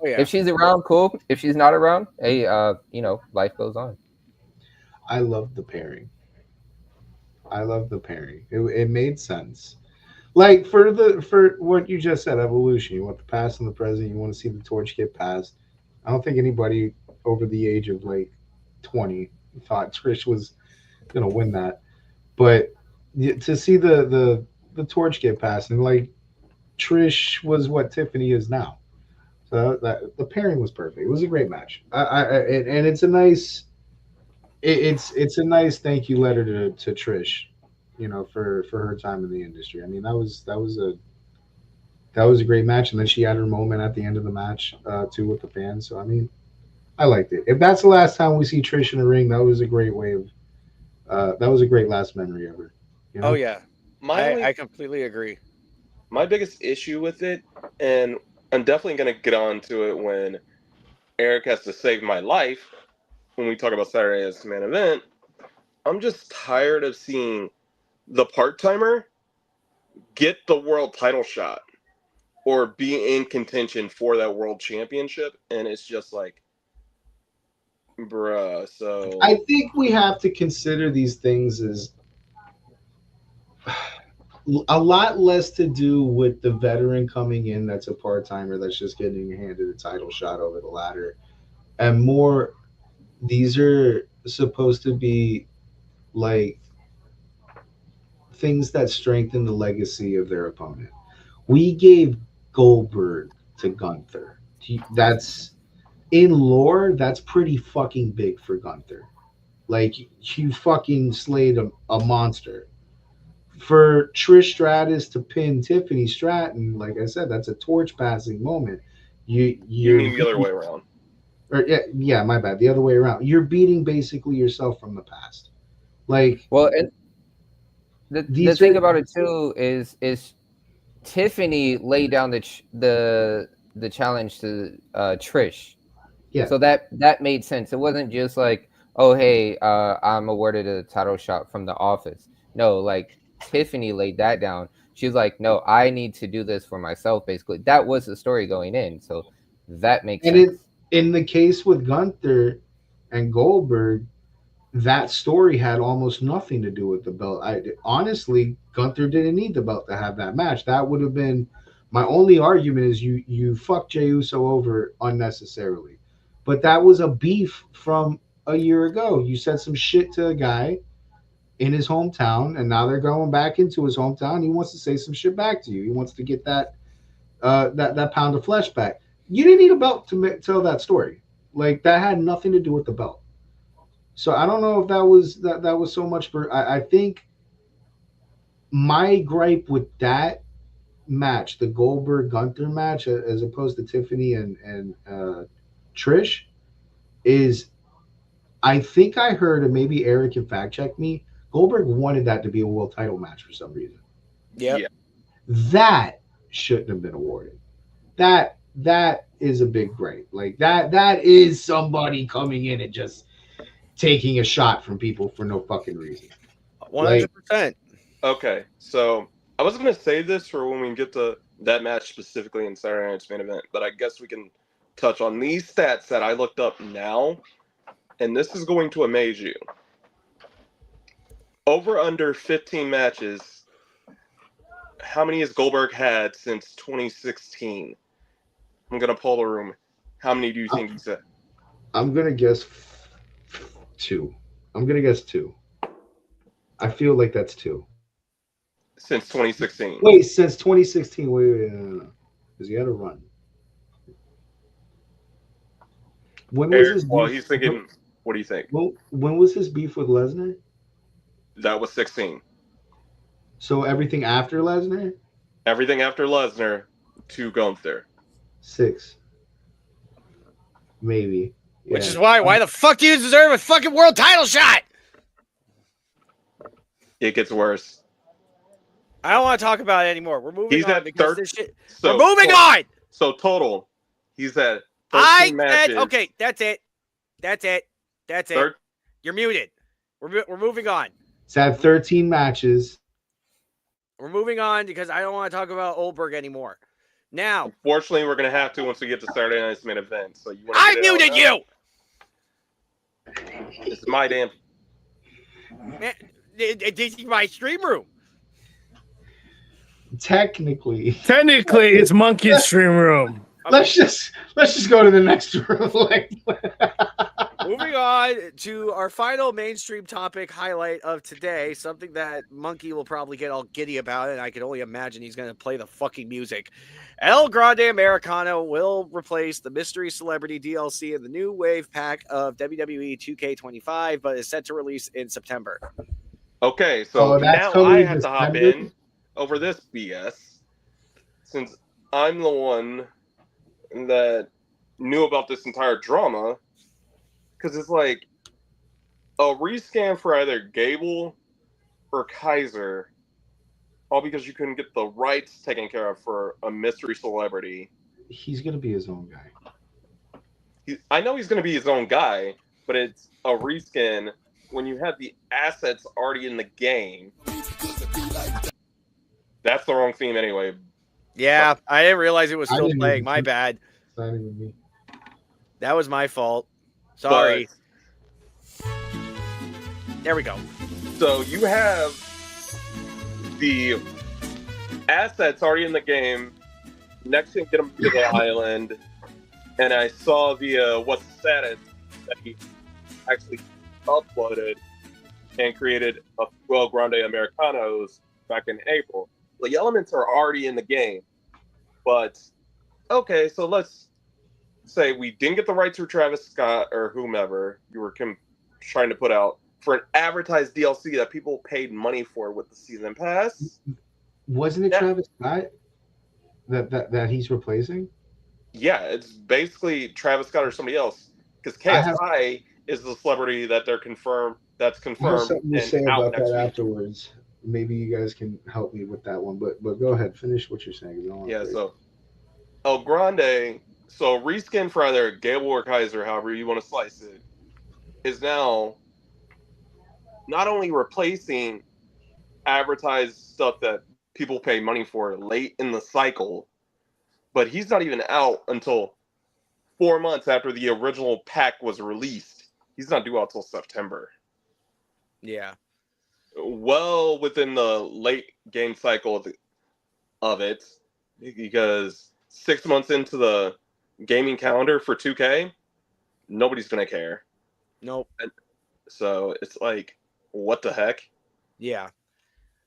If she's around, cool. If she's not around, hey, life goes on. I love the pairing. It made sense. Like for what you just said, evolution. You want the past and the present. You want to see the torch get passed. I don't think anybody over the age of like 20 thought Trish was gonna win that. But to see the torch get passed, and like Trish was what Tiffany is now. So that the pairing was perfect. It was a great match. And it's a nice. It's a nice thank you letter to Trish, for her time in the industry. I mean, that was a great match, and then she had her moment at the end of the match too with the fans. So I mean, I liked it. If that's the last time we see Trish in the ring, that was a great way of. That was a great last memory ever. You know? Oh yeah, My only I completely agree. my biggest issue with it, and I'm definitely going to get on to it when Eric has to save my life when we talk about Saturday Night's Main Event. I'm just tired of seeing the part-timer get the world title shot or be in contention for that world championship, and it's just like, bruh. So I think we have to consider these things as a lot less to do with the veteran coming in that's a part timer that's just getting handed a title shot over the ladder, and more. These are supposed to be like things that strengthen the legacy of their opponent. We gave Goldberg to Gunther. That's in lore. That's pretty fucking big for Gunther. Like you fucking slayed a monster. For Trish Stratus to pin Tiffany Stratton, like I said, that's a torch passing moment. you You're mean the other way around? or yeah, my bad. The other way around. You're beating basically yourself from the past. Like Well, and the these thing are about it too is Tiffany laid down the challenge to Trish. yeah. So that made sense. It wasn't just like, oh hey, I'm awarded a title shot from the office. No, like Tiffany laid that down. She was like, no, I need to do this for myself. Basically, that was the story going in. So that makes And sense. in the case with Gunther and Goldberg, that story had almost nothing to do with the belt. Honestly, Gunther didn't need the belt to have that match. That would have been my only argument is you fucked Jey Uso over unnecessarily. But that was a beef from a year ago. You said some shit to a guy in his hometown, and now they're going back into his hometown. He wants to say some shit back to you. He wants to get that pound of flesh back. You didn't need a belt to tell that story. Like that had nothing to do with the belt. So I don't know if that was so much for. I think my gripe with that match, the Goldberg Gunther match, as opposed to Tiffany and Trish, is I think I heard, and maybe Eric can fact check me. Goldberg wanted that to be a world title match for some reason. Yep. Yeah. That shouldn't have been awarded. That is a big gripe. Like that is somebody coming in and just taking a shot from people for no fucking reason. 100%. Okay, so I was going to save this for when we get to that match specifically in Saturday Night's Main Event, but I guess we can touch on these stats that I looked up now, and this is going to amaze you. Over under 15 matches, how many has Goldberg had since 2016? I'm going to poll the room. How many do you think he's at? I'm gonna guess 2. I'm gonna guess 2. I feel like that's 2. Since 2016. Wait, since 2016. Wait, no. Because he had a run. When was Eric, his beef? well, he's thinking, what do you think? When was his beef with Lesnar? That was 16. So everything after Lesnar? Everything after Lesnar to Gunther. 6. Maybe. Which Yeah. is why the fuck do you deserve a fucking world title shot? It gets worse. I don't want to talk about it anymore. We're moving He's on at because third. this shit. So We're moving total, on. So total, he's at 13 I matches. said okay. That's it. That's it. That's it. Third, You're muted. We're moving on. It's had 13 matches. We're moving on because I don't want to talk about Oldberg anymore. Now, unfortunately, we're gonna have to once we get to Saturday Night's Main Event. So you want I muted you. It's my damn. Man, this is my stream room. Technically, Technically, it's Monkey's stream room. let's just go to the next room. Moving on to our final mainstream topic highlight of today, something that Munkey will probably get all giddy about, and I can only imagine he's going to play the fucking music. El Grande Americano will replace the Mystery Celebrity DLC in the new wave pack of WWE 2K25, but is set to release in September. Okay, so now I have to hop in over this BS since I'm the one that knew about this entire drama. because it's like a rescan for either Gable or Kaiser, all because you couldn't get the rights taken care of for a mystery celebrity. He's gonna be his own guy. I know he's going to be his own guy, but it's a reskin when you have the assets already in the game. That's the wrong theme anyway. Yeah, I didn't realize it was I still didn't playing. even My see- bad. It's not even me. That was my fault. Sorry. There we go. So you have the assets already in the game. Next thing, get them to the island. And I saw the what's the status that he actually uploaded and created a Well Grande Americanos back in April. The elements are already in the game, but okay, so let's say we didn't get the rights for Travis Scott or whomever you were trying to put out for an advertised DLC that people paid money for with the season pass. Wasn't it Yeah. Travis Scott that he's replacing? Yeah, it's basically Travis Scott or somebody else because KSI is the celebrity that they're confirmed. That's I have confirmed something to and say out about next that week. afterwards. Maybe you guys can help me with that one, but go ahead, finish what you're saying. 'Cause I don't wanna Yeah, break. so El Grande, so reskin for either Gable or Kaiser, however you want to slice it, is now not only replacing advertised stuff that people pay money for late in the cycle, but he's not even out until 4 months after the original pack was released. He's not due out till September. Yeah. Well within the late game cycle of it, because 6 months into the gaming calendar for 2K, nobody's gonna care. Nope. So it's like, what the heck? Yeah.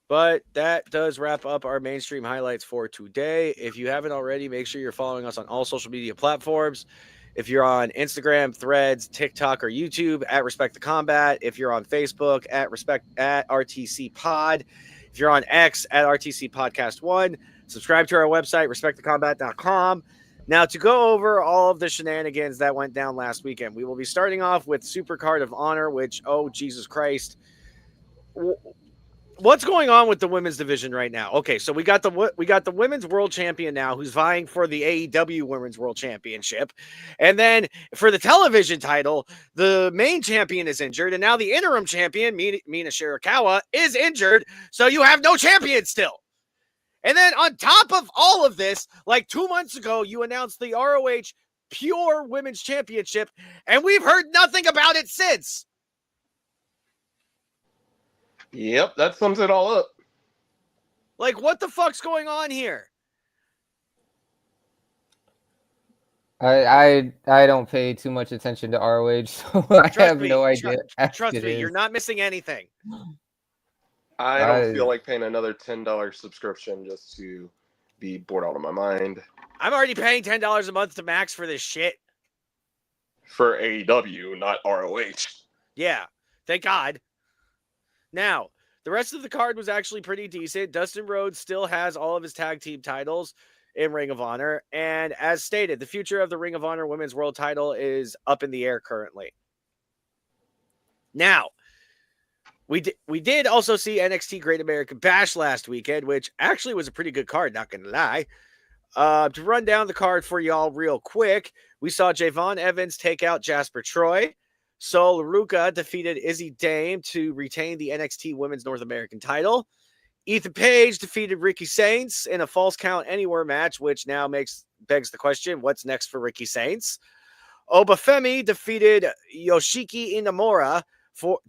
But that does wrap up our mainstream highlights for today. If you haven't already, make sure you're following us on all social media platforms. If you're on Instagram, Threads, TikTok, or YouTube at Respect the Combat. If you're on Facebook at RTC Pod. If you're on X at RTC Podcast 1. Subscribe to our website, respectthecombat.com. Now, to go over all of the shenanigans that went down last weekend, we will be starting off with Supercard of Honor, which, oh, Jesus Christ. What's going on with the women's division right now? Okay, so we got the women's world champion now who's vying for the AEW Women's World Championship. And then for the television title, the main champion is injured, and now the interim champion, Mina Shirakawa, is injured, so you have no champion still. And then on top of all of this, like 2 months ago, you announced the ROH Pure Women's Championship, and we've heard nothing about it since. Yep, that sums it all up. Like, what the fuck's going on here? I don't pay too much attention to ROH, so I have no idea. Trust me, you're not missing anything. I don't feel like paying another $10 subscription just to be bored out of my mind. I'm already paying $10 a month to Max for this shit. For AEW, not ROH. Yeah, thank God. Now, the rest of the card was actually pretty decent. Dustin Rhodes still has all of his tag team titles in Ring of Honor. And as stated, the future of the Ring of Honor Women's World title is up in the air currently. Now, we did also see NXT Great American Bash last weekend, which actually was a pretty good card, not going to lie. To run down the card for y'all real quick, we saw Javon Evans take out Jasper Troy. Sol Ruka defeated Izzy Dame to retain the NXT Women's North American title. Ethan Page defeated Ricky Saints in a false count anywhere match, which now begs the question, what's next for Ricky Saints? Obafemi defeated Yoshiki Inamura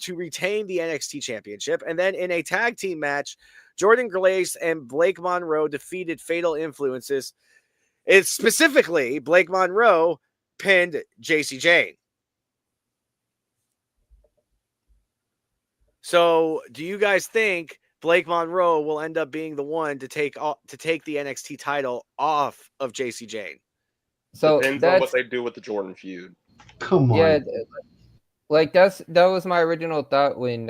to retain the NXT Championship. And then in a tag team match, Jordan Grace and Blake Monroe defeated Fatal Influences. It's specifically Blake Monroe pinned JC Jane. So, do you guys think Blake Monroe will end up being the one to take the NXT title off of JC Jane? So depends on what they do with the Jordan feud. Come on. Yeah, like that was my original thought when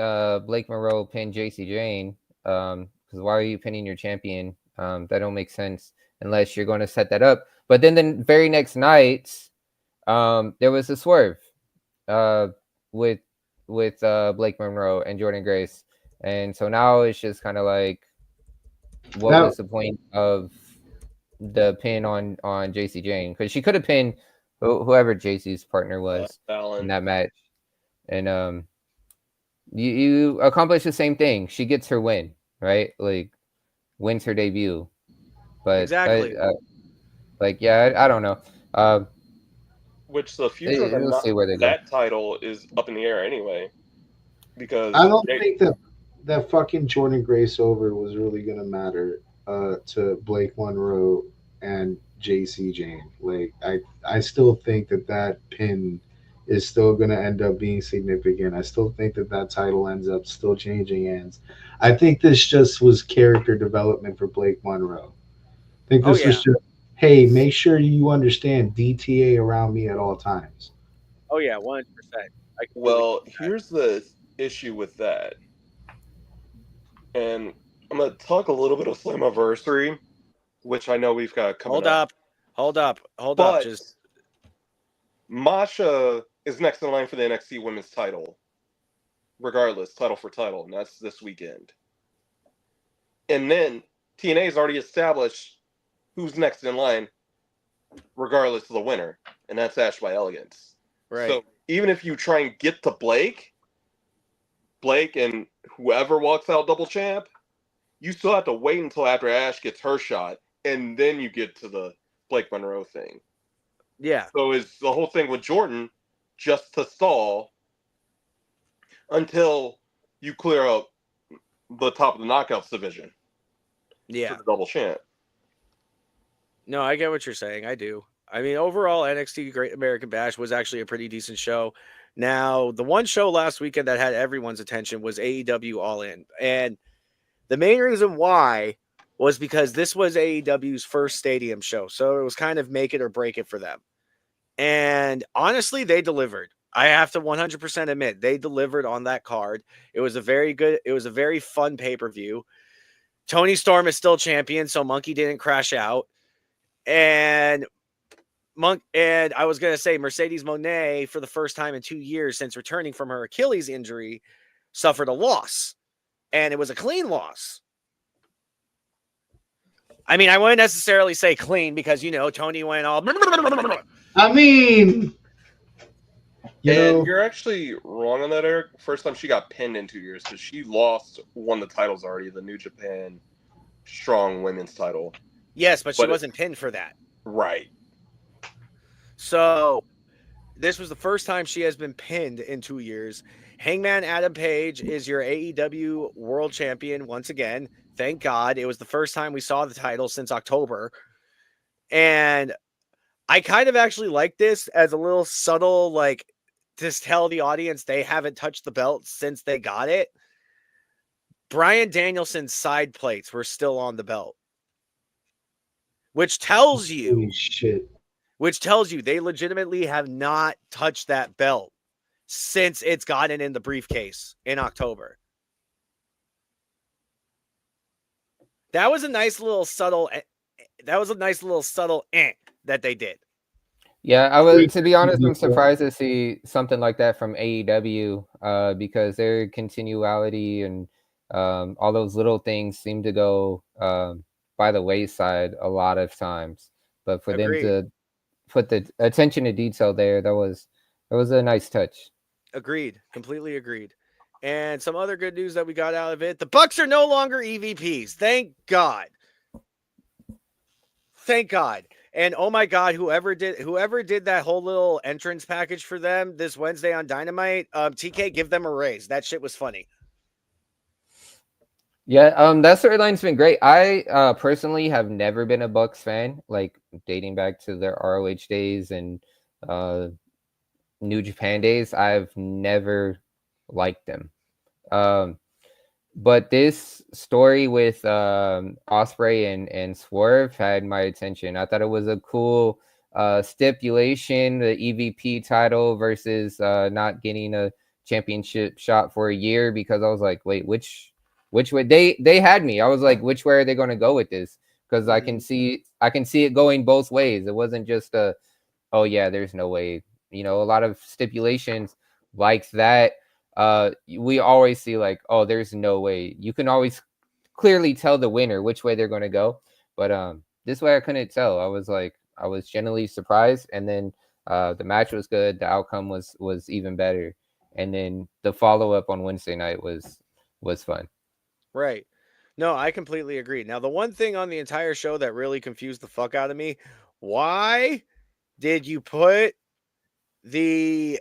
Blake Monroe pinned JC Jane. Because why are you pinning your champion? That don't make sense unless you're going to set that up. But then the very next night, there was a swerve. with Blake Monroe and Jordan Grace, and so now it's just kind of like, what Now- was the point of the pin on JC Jane? Because she could have pinned whoever JC's partner was in Fallon. that match, and you accomplish the same thing. She gets her win, right? Like, wins her debut, but Exactly. I don't know. Which the future of We'll see where they go. that title is up in the air anyway, because I don't think that fucking Jordan Grace over was really gonna matter to Blake Monroe and JC Jane. Like I still think that pin is still gonna end up being significant. I still think that title ends up still changing hands. I think this just was character development for Blake Monroe. I think this was just, hey, make sure you understand DTA around me at all times. Oh yeah, 100%. well, here's the issue with that, and I'm gonna talk a little bit of Slammiversary, which I know we've got coming Hold up. But Just Masha is next in line for the NXT Women's title, regardless, title for title, and that's this weekend. And then TNA's already established who's next in line, regardless of the winner, and that's Ash by Elegance. right. So even if you try and get to Blake and whoever walks out double champ, you still have to wait until after Ash gets her shot, and then you get to the Blake Monroe thing. Yeah. So is the whole thing with Jordan just to stall until you clear up the top of the knockouts division Yeah. for the double champ? No, I get what you're saying. I do. I mean, overall, NXT Great American Bash was actually a pretty decent show. Now, the one show last weekend that had everyone's attention was AEW All In. And the main reason why was because this was AEW's first stadium show. So it was kind of make it or break it for them. And honestly, they delivered. I have to 100% admit, they delivered on that card. It was a very fun pay-per-view. Tony Storm is still champion, so Munkey didn't crash out. And I was going to say Mercedes Moné, for the first time in 2 years since returning from her Achilles injury, suffered a loss. And it was a clean loss. I mean, I wouldn't necessarily say clean because, Tony went all... I mean, You're actually wrong on that, Eric. First time she got pinned in 2 years because she won the titles already, the New Japan Strong Women's title. Yes, but she wasn't pinned for that. Right. So this was the first time she has been pinned in 2 years. Hangman Adam Page is your AEW World Champion once again. Thank God. It was the first time we saw the title since October. And I kind of actually like this as a little subtle, like, to tell the audience they haven't touched the belt since they got it. Bryan Danielson's side plates were still on the belt. Which tells you they legitimately have not touched that belt since it's gotten in the briefcase in October. That was a nice little subtle that they did. Yeah, to be honest, I'm surprised to see something like that from AEW because their continuality and all those little things seem to go by the wayside a lot of times. But for them to put the attention to detail there, that was a nice touch. Agreed. Completely agreed. And some other good news that we got out of it. The Bucks are no longer EVPs. Thank God. Thank God. And oh my God, whoever did that whole little entrance package for them this Wednesday on Dynamite, TK, give them a raise. That shit was funny. Yeah, that storyline's been great. I personally have never been a Bucks fan, like dating back to their ROH days and New Japan days. I've never liked them. But this story with Ospreay and Swerve had my attention. I thought it was a cool stipulation, the EVP title versus not getting a championship shot for a year, because I was like, wait, which way? They had me. I was like, which way are they going to go with this? Because I can see it going both ways. It wasn't just oh yeah, there's no way a lot of stipulations like that, we always see like, oh, there's no way. You can always clearly tell the winner which way they're going to go. But this way I couldn't tell. I was genuinely surprised. And then the match was good. The outcome was even better. And then the follow-up on Wednesday night was fun. Right. No, I completely agree. Now, the one thing on the entire show that really confused the fuck out of me, why did you put the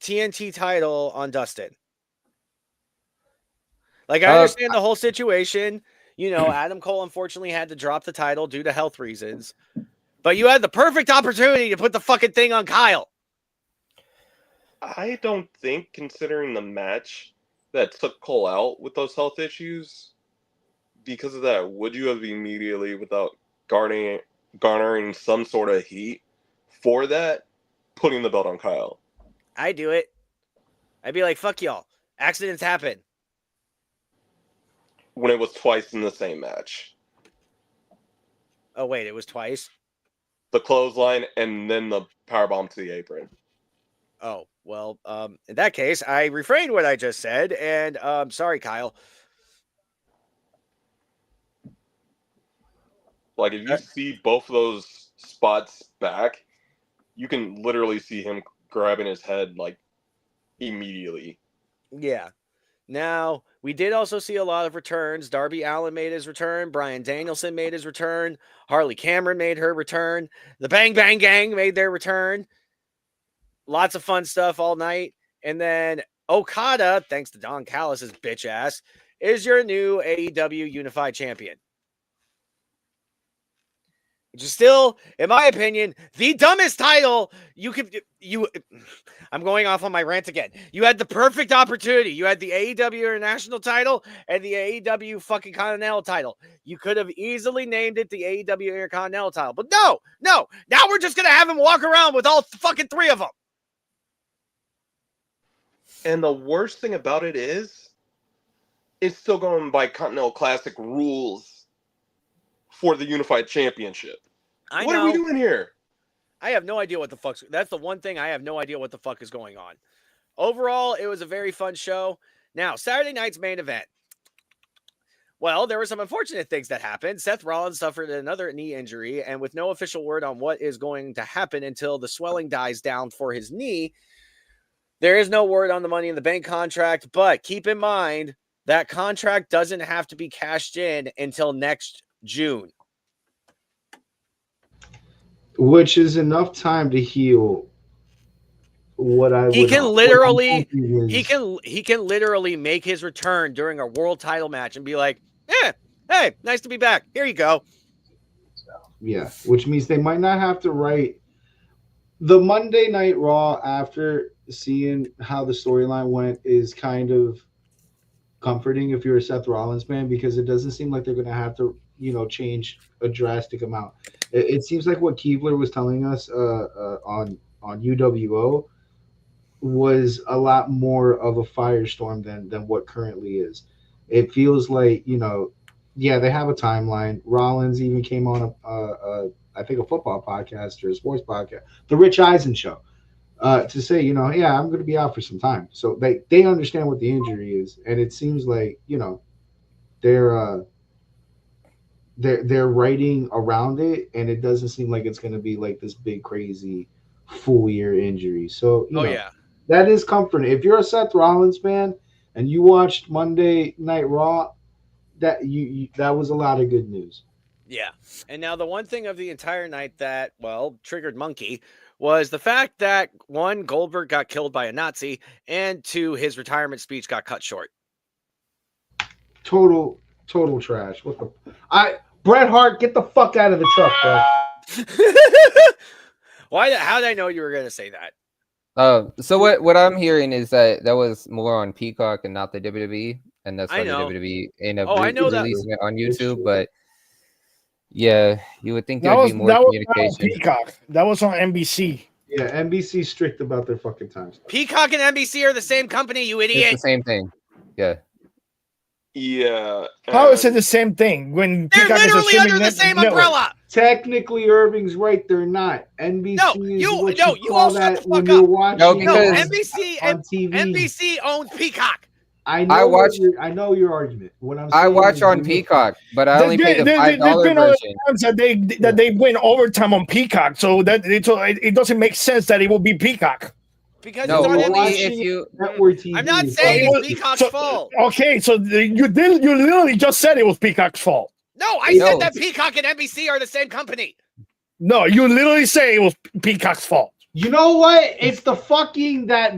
TNT title on Dustin? Like, I understand the whole situation. Adam Cole unfortunately had to drop the title due to health reasons. But you had the perfect opportunity to put the fucking thing on Kyle. I don't think, considering the match that took Cole out with those health issues, because of that, would you have immediately, without garnering some sort of heat for that, putting the belt on Kyle? I'd do it. I'd be like, fuck y'all. Accidents happen. When it was twice in the same match. Oh, wait, it was twice? The clothesline and then the powerbomb to the apron. Oh, well, in that case, I refrained what I just said, and sorry, Kyle. Like, if you see both of those spots back, you can literally see him grabbing his head, like, immediately. Yeah. Now, we did also see a lot of returns. Darby Allin made his return. Bryan Danielson made his return. Harley Cameron made her return. The Bang Bang Gang made their return. Lots of fun stuff all night. And then Okada, thanks to Don Callis' bitch ass, is your new AEW Unified Champion. Which is still, in my opinion, the dumbest title I'm going off on my rant again. You had the perfect opportunity. You had the AEW International title and the AEW fucking Continental title. You could have easily named it the AEW Intercontinental title. But no. Now we're just going to have him walk around with all fucking three of them. And the worst thing about it is, it's still going by Continental Classic rules for the Unified Championship. What are we doing here? I have no idea what the fuck's... That's the one thing I have no idea what the fuck is going on. Overall, it was a very fun show. Now, Saturday night's main event. Well, there were some unfortunate things that happened. Seth Rollins suffered another knee injury, and with no official word on what is going to happen until the swelling dies down for his knee, there is no word on the Money in the Bank contract, but keep in mind that contract doesn't have to be cashed in until next June. Which is enough time to heal what I he would can what literally I'm hoping he is- can literally make his return during a world title match and be like, hey, nice to be back. Here you go. Yeah, which means they might not have to write the Monday Night Raw after seeing how the storyline went is kind of comforting if you're a Seth Rollins fan, because it doesn't seem like they're going to have to, change a drastic amount. It seems like what Keebler was telling us on UWO was a lot more of a firestorm than what currently is. It feels like, they have a timeline. Rollins even came on I think a football podcast or a sports podcast, the Rich Eisen show, to say, I'm going to be out for some time. So they understand what the injury is, and it seems like, they're writing around it, and it doesn't seem like it's going to be like this big crazy full year injury. So Yeah. that is comforting. If you're a Seth Rollins fan and you watched Monday Night Raw, that that was a lot of good news. Yeah. And now the one thing of the entire night that, triggered Munkey was the fact that, one, Goldberg got killed by a Nazi, and two, his retirement speech got cut short. Total trash. Bret Hart, get the fuck out of the truck, bro. How did I know you were going to say that? So what I'm hearing is that was more on Peacock and not the WWE, and that's why the WWE ended up releasing it on YouTube. But yeah, you would think there would be more communication. Peacock. That was on NBC. Yeah, NBC's strict about their fucking time. Peacock and NBC are the same company, you idiot. It's the same thing. Yeah. Yeah. How is it and- the same thing when They're Peacock is a literally streaming under the same network? umbrella. Technically, Irving's right. They're not. NBC No, is you- what no, you you call all shut that the when fuck you're up. watching No, it No, because- NBC on TV. NBC owns Peacock. I know. watch- I know your argument. What I'm saying I watch is on you- Peacock, but I only pay the There's $5 been other version. times that they went overtime on Peacock, so it doesn't make sense that it will be Peacock. Because No, it's on only NBC. if you. Network TV. I'm not is saying on- it's Peacock's So- fault. Okay, so you literally just said it was Peacock's fault. No, I No. said that Peacock and NBC are the same company. No, you literally say it was Peacock's fault. You know what? It's the fucking that.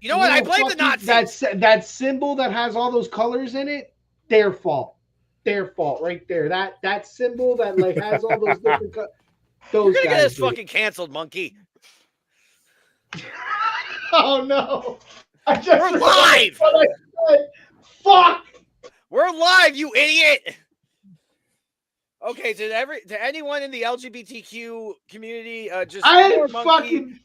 You know what? I little blame the fucking- Nazis. That symbol that has all those colors in it. Their fault. Their fault, right there. That symbol that like has all those different. You're Those gonna get guys. us did it. fucking canceled, Monkey. Oh no! I just We're live. what I said. Fuck! We're live, you idiot. Okay, to anyone in the LGBTQ community, just I ignore didn't Monkey. fucking.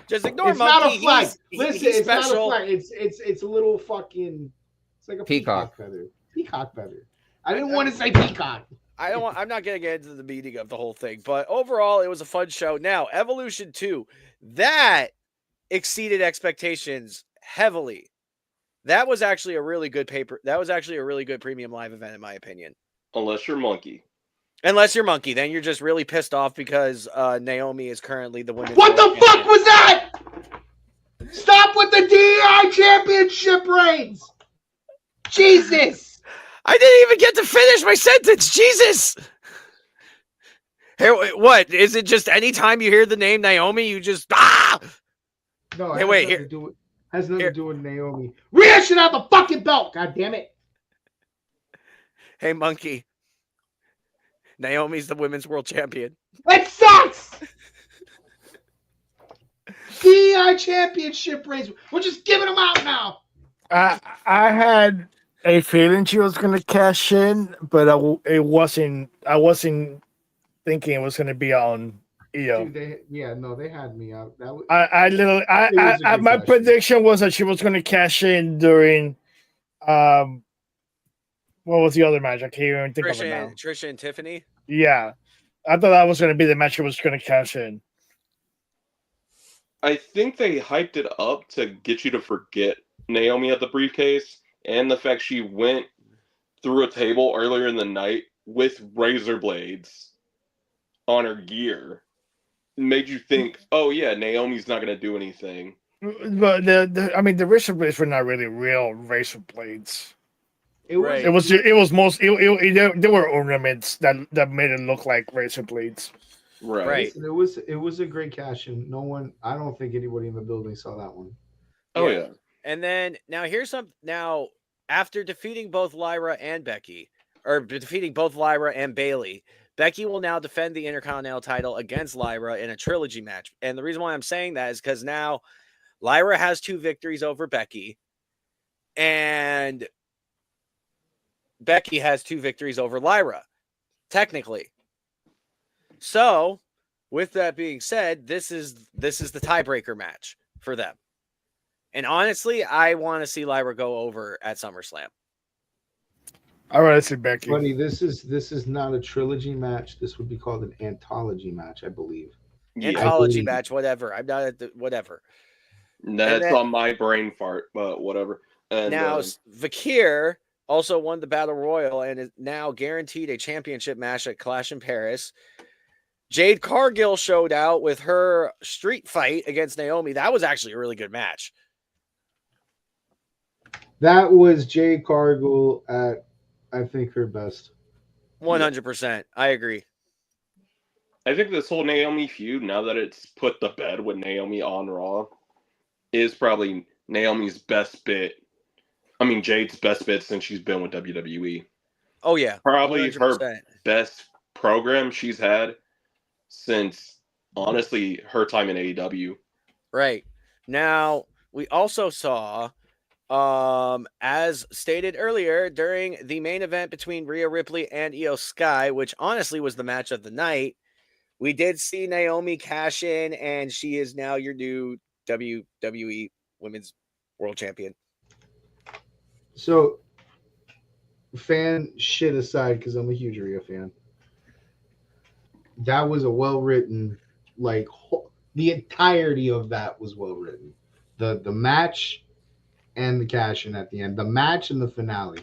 Just ignore It's Monkey. not a flag. He's Listen, it's not special. a flag. It's a little fucking. It's like a Peacock. feather. Peacock feather. I didn't want to say peacock. I'm not gonna get into the meaning of the whole thing, but overall, it was a fun show. Now, Evolution 2, that exceeded expectations heavily. That was actually a really good premium live event, in my opinion. Unless you're Monkey. Unless you're Monkey, then you're just really pissed off because Naomi is currently the women's. What the world fuck champion. was that? Stop with the DEI championship reigns. Jesus. I didn't even get to finish my sentence. Jesus. Hey, what is it? Just anytime you hear the name Naomi, you just No, it Hey, has wait, nothing here- to do with, has nothing here. to do with Naomi. Rhea should have the fucking belt. God damn it. Hey, Monkey. Naomi's the women's world champion. That sucks. DEI championship reigns. We're just giving them out now. I had a feeling she was gonna cash in, but I wasn't thinking it was gonna be on EO. Dude, they had me out. That was, I was a good my cash in. prediction was that she was gonna cash in during what was the other match? I can't even think of it now. Trisha and Tiffany. Yeah. I thought that was gonna be the match she was gonna cash in. I think they hyped it up to get you to forget Naomi at the briefcase and the fact she went through a table earlier in the night with razor blades on her gear. Made you think, oh yeah, Naomi's not going to do anything. But the razor blades were not really real razor blades. it was, Right. There were ornaments that made it look like razor blades. Right. It was a great cash in. I don't think anybody in the building saw that one. Oh Yeah. yeah. And then now after defeating both Lyra and Becky, or defeating both Lyra and Bailey, Becky will now defend the Intercontinental title against Lyra in a trilogy match. And the reason why I'm saying that is because now Lyra has 2 victories over Becky, and Becky has 2 victories over Lyra, technically. So, with that being said, this is the tiebreaker match for them. And honestly, I want to see Lyra go over at SummerSlam. All right, let's see Becky. Buddy, this is not a trilogy match. This would be called an anthology match, I believe. Yeah. Anthology believe- match, whatever. I'm not at the whatever. That's then- on my brain fart, but whatever. And Now, Vakir also won the Battle Royal and is now guaranteed a championship match at Clash in Paris. Jade Cargill showed out with her street fight against Naomi. That was actually a really good match. That was Jade Cargill at, I think, her best. 100%. I agree. I think this whole Naomi feud, now that it's put to bed with Naomi on Raw, is probably Naomi's best bit. I mean, Jade's best bit since she's been with WWE. Oh, yeah. Probably 100%. her best program she's had since, honestly, her time in AEW. Right. Now, we also saw, as stated earlier, during the main event between Rhea Ripley and Io Sky, which honestly was the match of the night, we did see Naomi cash in, and she is now your new WWE Women's World Champion. So fan shit aside, because I'm a huge Rhea fan. That was a well written, like the entirety of that was well written. The match and the cash in at the end, the match and the finale.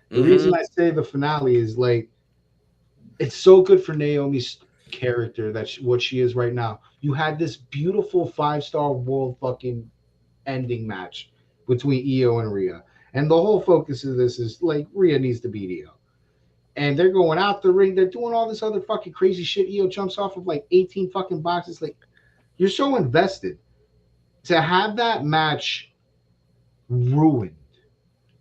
The reason I say the finale is like it's so good for Naomi's character that what she is right now. You had this beautiful 5-star world fucking ending match between Io and Rhea. And the whole focus of this is like Rhea needs to beat Io. And they're going out the ring. They're doing all this other fucking crazy shit. Io jumps off of like 18 fucking boxes. Like, you're so invested. To have that match ruined,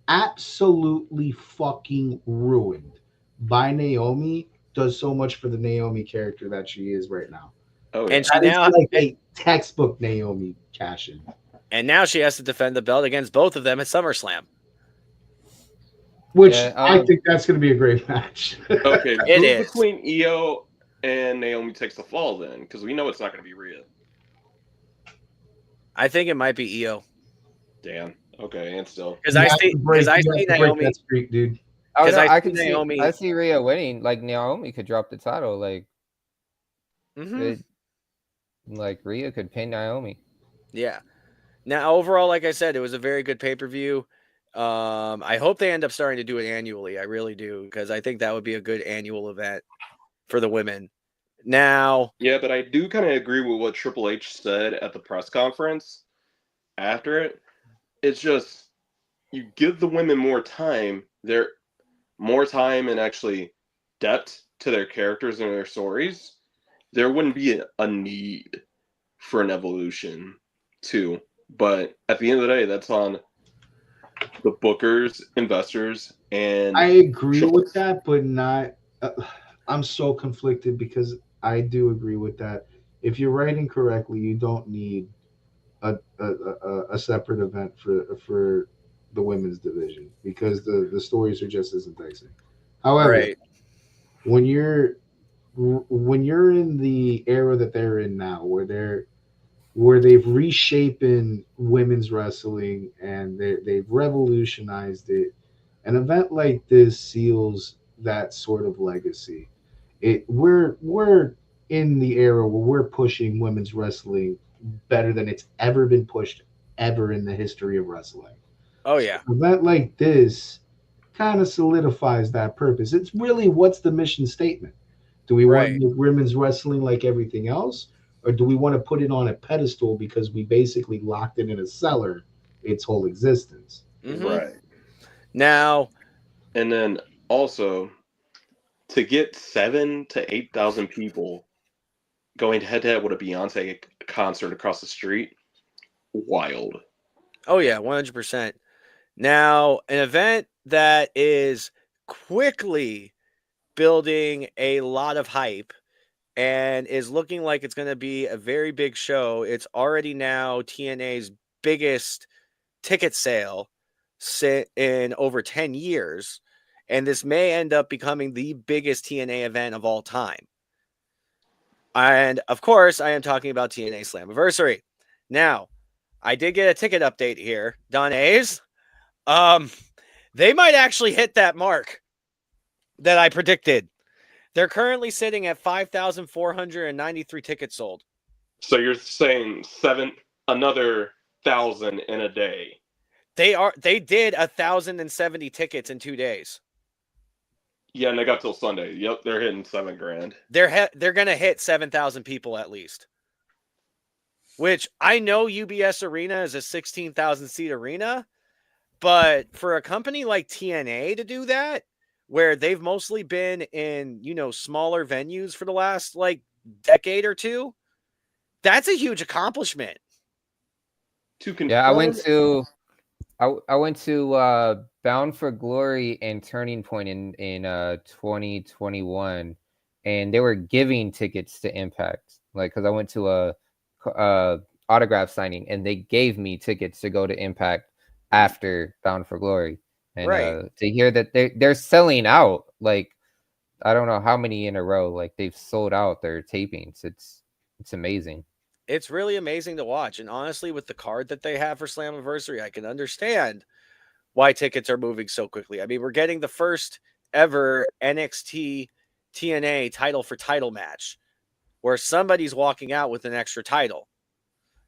absolutely fucking ruined by Naomi does so much for the Naomi character that she is right now. Oh, yeah. And she That is now like a textbook Naomi cash in. and now she has to defend the belt against both of them at SummerSlam. Which Yeah, I think that's going to be a great match. Okay, It who is. between Io and Naomi takes the fall then? Because we know it's not going to be Rhea. I think it might be Io Damn. Okay, and still. because I see Naomi. that streak, dude. Oh, 'Cause no, I I see could see Naomi- I see Rhea winning. Like Naomi could drop the title. Like Mhm. like Rhea could pin Naomi. Yeah. Now, overall, like I said, it was a very good pay per view. I hope they end up starting to do it annually. I really do because I think that would be a good annual event for the women. Now, Yeah, but I do kind of agree with what Triple H said at the press conference after it. It's just you give the women more time, more time and actually depth to their characters and their stories. There wouldn't be a need for an evolution too. But at the end of the day, that's on the bookers, investors, and I agree Sure. with that, but not. I'm so conflicted because I do agree with that. If you're writing correctly, you don't need a separate event for the women's division because the stories are just as enticing. However, right. when you're in the era that they're in now, where they've reshapen women's wrestling and they've revolutionized it, an event like this seals that sort of legacy. We're in the era where we're pushing women's wrestling better than it's ever been pushed ever in the history of wrestling. Oh yeah. An event like this kind of solidifies that purpose. It's really what's the mission statement? Do we want Right. to make women's wrestling like everything else? Or do we want to put it on a pedestal because we basically locked it in a cellar its whole existence? Mhm. Right. Now, And then also to get 7,000 to 8,000 people going head to head with a Beyonce concert across the street, wild. oh yeah, 100%. Now, an event that is quickly building a lot of hype and is looking like it's going to be a very big show. It's already now TNA's biggest ticket sale in over 10 years. And this may end up becoming the biggest TNA event of all time. And of course, I am talking about TNA Slammiversary. Now, I did get a ticket update here. Don A's. They might actually hit that mark that I predicted. They're currently sitting at 5,493 tickets sold. So you're saying another 1,000 in a day. They did 1,070 tickets in 2 days. Yeah, and they got till Sunday. Yep, they're hitting $7,000. They're gonna hit 7,000 people at least. Which I know UBS Arena is a 16,000 seat arena, but for a company like TNA to do that, where they've mostly been in, smaller venues for the last like decade or two, that's a huge accomplishment. To confirm, Yeah, I went to Bound for Glory and Turning Point in 2021, and they were giving tickets to Impact. Like, because I went to a autograph signing, and they gave me tickets to go to Impact after Bound for Glory. And Right. to hear that they're selling out, like I don't know how many in a row, like they've sold out their tapings. It's amazing. It's really amazing to watch. And honestly, with the card that they have for Slammiversary, I can understand why tickets are moving so quickly. I mean, we're getting the first ever NXT TNA title for title match where somebody's walking out with an extra title.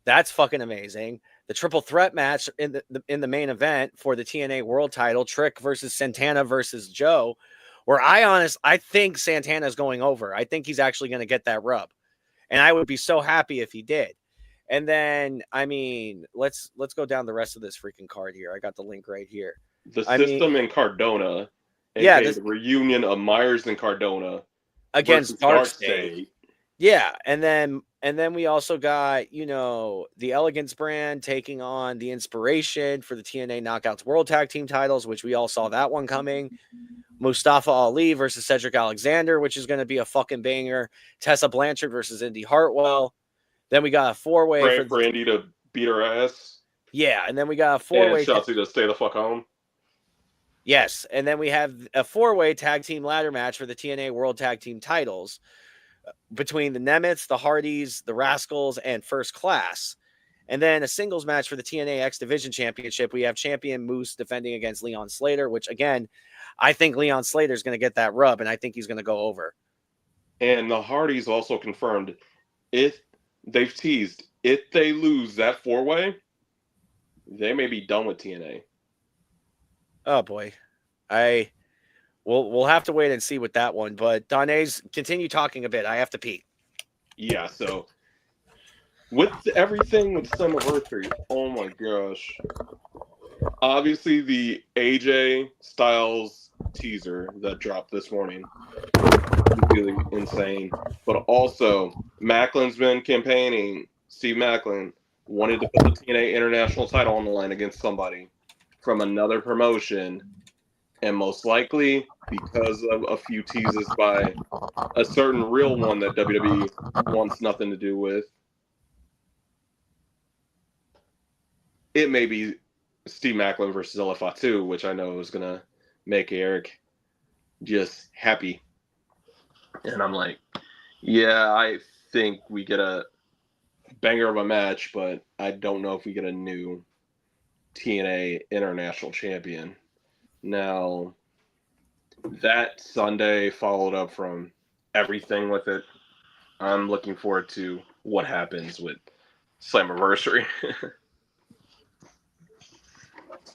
That's fucking amazing. The triple threat match in the main event for the TNA World Title, Trick versus Santana versus Joe, where I think Santana's going over. I think he's actually going to get that rub, and I would be so happy if he did. And then, I mean, let's go down the rest of this freaking card here. I got the link right here. The I mean, System in Cardona, Yeah, aka the reunion of Myers and Cardona against versus Dark State. Yeah, and then we also got, the Elegance brand taking on the Inspiration for the TNA Knockouts World Tag Team titles, which we all saw that one coming. Mustafa Ali versus Cedric Alexander, which is going to be a fucking banger. Tessa Blanchard versus Indy Hartwell. Then we got a four-way Pray for Indy to beat her ass. Yeah, and then we got a And four-way. Shotzi to stay the fuck home. Yes, and then we have a four-way tag team ladder match for the TNA World Tag Team titles between the Nemeths, the Hardys, the Rascals, and First Class. And then a singles match for the TNA X Division Championship. We have champion Moose defending against Leon Slater, which, again, I think Leon Slater is going to get that rub, and I think he's going to go over. And the Hardys also confirmed they've teased if they lose that four-way, they may be done with TNA. Oh boy, we'll have to wait and see with that one. But Donna's continue talking a bit. I have to pee. Yeah, so with everything with Summerversary, oh my gosh. Obviously, the AJ Styles teaser that dropped this morning is really insane. But also, Macklin's been campaigning. Steve Macklin wanted to put the TNA International title on the line against somebody from another promotion. And most likely, because of a few teases by a certain real one that WWE wants nothing to do with, it may be Steve Macklin versus LFA2, which I know is going to make Eric just happy. And I'm like, yeah, I think we get a banger of a match, but I don't know if we get a new TNA International Champion. Now, that Sunday followed up from everything with it. I'm looking forward to what happens with Slammiversary.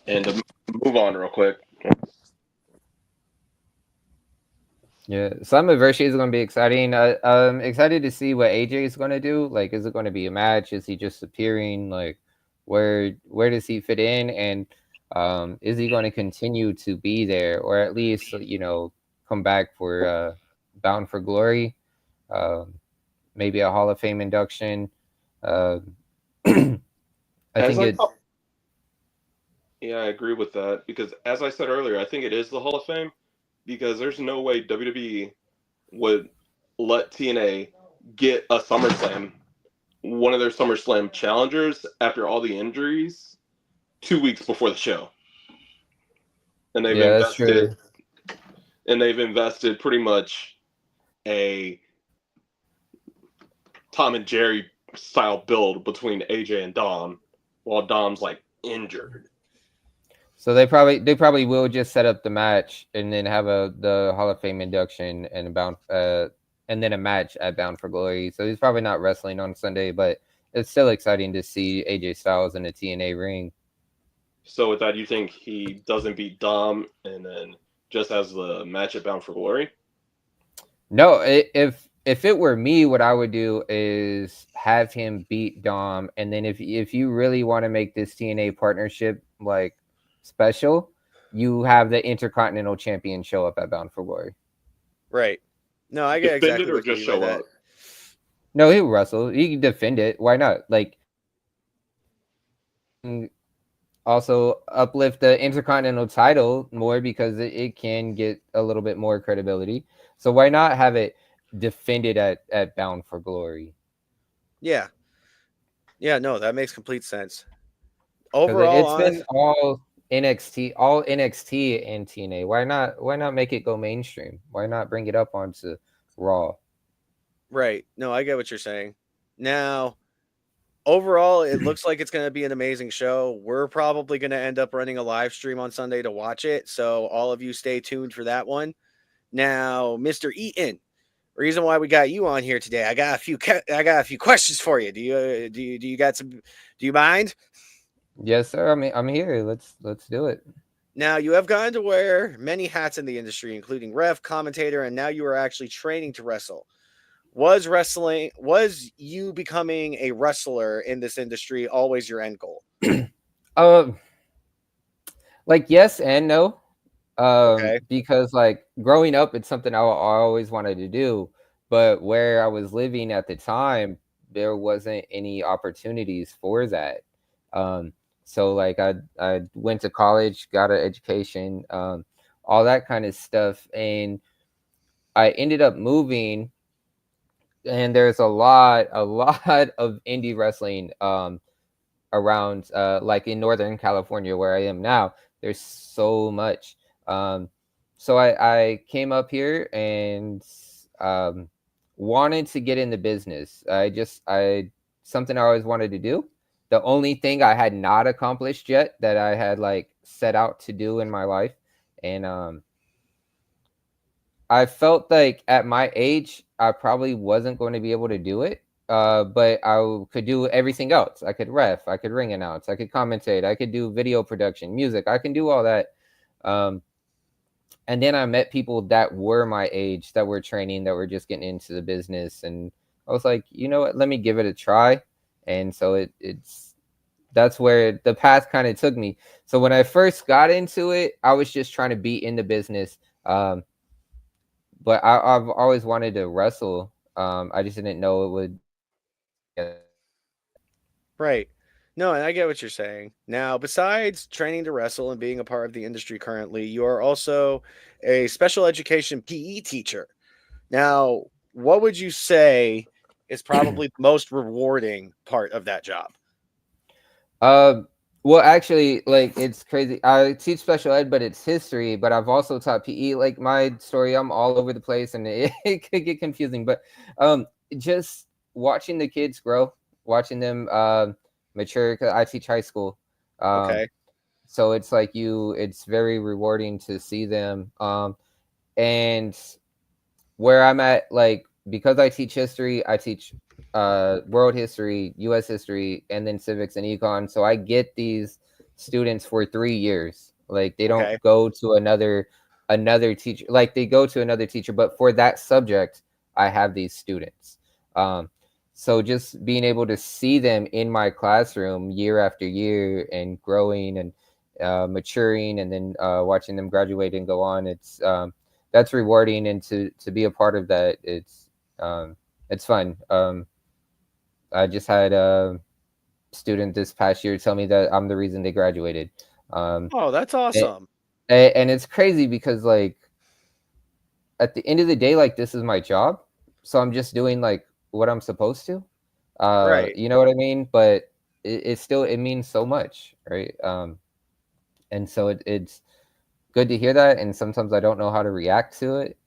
And to move on real quick. Yeah, Slammiversary is going to be exciting. I'm excited to see what AJ is going to do. Like, is it going to be a match? Is he just appearing? Like, where does he fit in? And is he going to continue to be there, or at least come back for Bound for Glory? Maybe a Hall of Fame induction. I think Yeah, I agree with that because, as I said earlier, I think it is the Hall of Fame because there's no way WWE would let TNA get a SummerSlam, one of their SummerSlam challengers, after all the injuries, 2 weeks before the show. And they've invested pretty much a Tom and Jerry style build between AJ and Dom, while Dom's like injured. So they probably will just set up the match and then have the Hall of Fame induction and and then a match at Bound for Glory. So he's probably not wrestling on Sunday, but it's still exciting to see AJ Styles in the TNA ring. So with that, you think he doesn't beat Dom and then just has the match at Bound for Glory? No, if it were me, what I would do is have him beat Dom, and then if you really want to make this TNA partnership like special, you have the Intercontinental Champion show up at Bound for Glory. Right. No, I get Defend exactly it or what you just mean by show that. up? No, he'll wrestle. He can defend it. Why not? Like, also uplift the Intercontinental title more because it can get a little bit more credibility. So why not have it defended at Bound for Glory? Yeah. Yeah, no, that makes complete sense. Overall, it's been all NXT and TNA. Why not make it go mainstream? Why not bring it up onto Raw? Right. No, I get what you're saying. Now, overall, it looks like it's going to be an amazing show. We're probably going to end up running a live stream on Sunday to watch it. So all of you stay tuned for that one. Now, Mr. Eaton, reason why we got you on here today, I got a few questions for you. Do you got some? Do you mind? Yes, sir. I'm here. Let's do it. Now, you have gotten to wear many hats in the industry, including ref, commentator, and now you are actually training to wrestle. Was you becoming a wrestler in this industry always your end goal? Like yes and no. Okay. Because like growing up, it's something I always wanted to do, but where I was living at the time, there wasn't any opportunities for that. So like I went to college, got an education, all that kind of stuff, and I ended up moving. And there's a lot of indie wrestling around, like in Northern California where I am now. There's so much. So I came up here and wanted to get in the business. I something I always wanted to do. The only thing I had not accomplished yet that I had like set out to do in my life. And I felt like at my age, I probably wasn't going to be able to do it. But I could do everything else. I could ref, I could ring announce, I could commentate, I could do video production, music, I can do all that. And then I met people that were my age, that were training, that were just getting into the business. And I was like, you know what, let me give it a try. And so that's where the path kind of took me. So when I first got into it, I was just trying to be in the business. But I've always wanted to wrestle. I just didn't know it would. Right. No, and I get what you're saying. Now, besides training to wrestle and being a part of the industry currently, you are also a special education PE teacher. Now, what would you say is probably the most rewarding part of that job? Well, actually, like it's crazy. I teach special ed, but it's history. But I've also taught PE. Like my story, I'm all over the place, and it could get confusing. But just watching the kids grow, watching them mature. 'Cause I teach high school. Okay. So it's like it's very rewarding to see them. And where I'm at, like because I teach history, I teach world history, US history, and then civics and econ. So I get these students for 3 years. Like they don't Okay. go to another teacher. Like they go to another teacher, but for that subject, I have these students. So just being able to see them in my classroom year after year and growing and maturing, and then watching them graduate and go on, that's rewarding. And to be a part of that, it's fun. I just had a student this past year tell me that I'm the reason they graduated. Oh, that's awesome. And it's crazy because like at the end of the day, like this is my job, so I'm just doing like what I'm supposed to. Right. You know what I mean? But it still means so much, right? And so it's good to hear that. And sometimes I don't know how to react to it.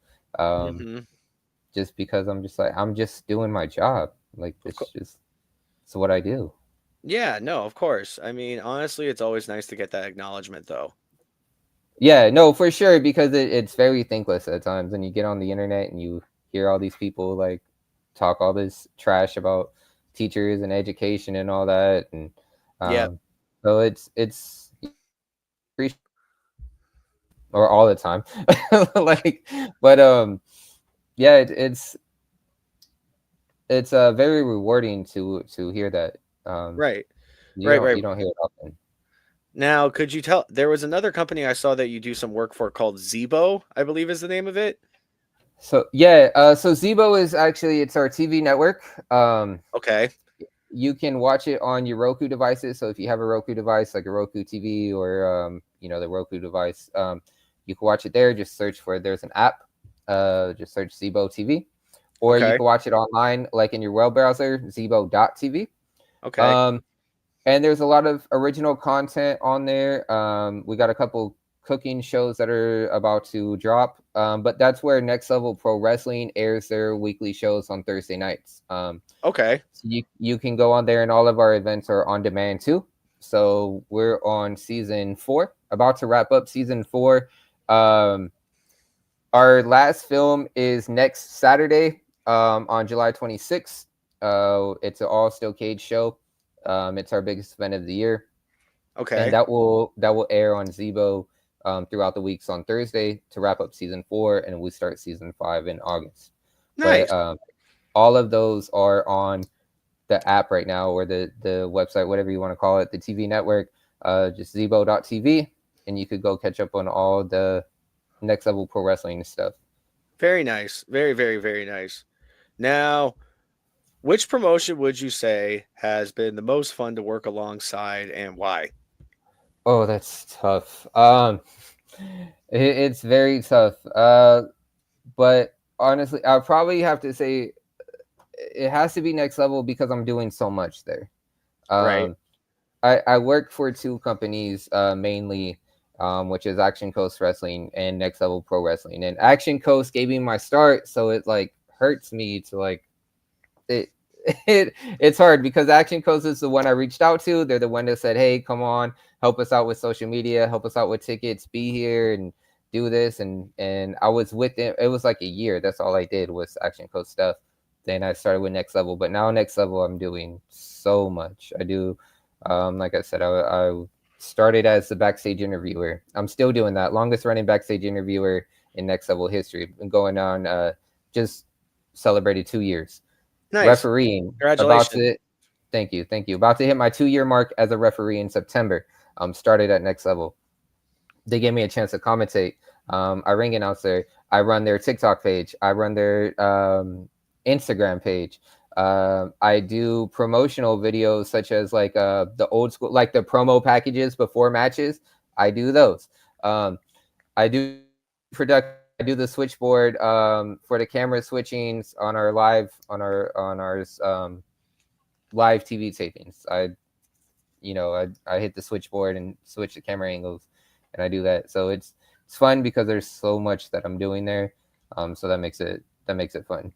Just because I'm just doing my job. Like it's what I do. Yeah, no, of course. I mean, honestly, it's always nice to get that acknowledgement, though. Yeah, no, for sure, because it's very thankless at times, and you get on the internet and you hear all these people like talk all this trash about teachers and education and all that, and Yeah. so it's or all the time, like, but yeah, it's very rewarding to hear that. Right. You don't hear it often. Now, could you tell? There was another company I saw that you do some work for called Zebo, I believe is the name of it. So yeah, so Zebo is actually it's our TV network. Okay. You can watch it on your Roku devices. So if you have a Roku device, like a Roku TV or the Roku device, you can watch it there. Just search for there's an app. Just search Zebo TV, or you Okay. can watch it online, like in your web browser, Zebo.tv. Okay. And there's a lot of original content on there. We got a couple cooking shows that are about to drop. But that's where Next Level Pro Wrestling airs their weekly shows on Thursday nights. Okay. So you can go on there, and all of our events are on demand too. So we're on season 4, about to wrap up season 4. Our last film is next Saturday, on July 26th. It's an all steel cage show. It's our biggest event of the year, Okay. and that will air on Zebo throughout the weeks on Thursday to wrap up season 4, and we start season 5 in August. Nice. But all of those are on the app right now, or the website, whatever you want to call it, the TV network, just Zebo.tv, and you could go catch up on all the Next Level Pro Wrestling stuff. Very nice. Very, very, very nice. Now, which promotion would you say has been the most fun to work alongside, and why? Oh, that's tough. It's very tough. But honestly, I'll probably have to say it has to be Next Level because I'm doing so much there. Right. I work for 2 companies mainly, which is Action Coast Wrestling and Next Level Pro Wrestling. And Action Coast gave me my start, so it like hurts me to like it. It's hard because Action Coast is the one I reached out to. They're the one that said, "Hey, come on, help us out with social media, help us out with tickets, be here and do this." And I was with them. It was like a year. That's all I did was Action Coast stuff. Then I started with Next Level, but now Next Level, I'm doing so much. I do, like I said, I started as the backstage interviewer. I'm still doing that. Longest running backstage interviewer in Next Level history. Been going on, just celebrated 2 years. Nice. Refereeing. Congratulations. Thank you. About to hit my 2-year mark as a referee in September. Started at Next Level. They gave me a chance to commentate. I ring announcer. I run their TikTok page. I run their Instagram page. I do promotional videos such as like the old school, like the promo packages before matches. I do those. I do I do the switchboard for the camera switchings on our live live TV tapings. I hit the switchboard and switch the camera angles, and I do that. So it's fun because there's so much that I'm doing there. So that makes it fun.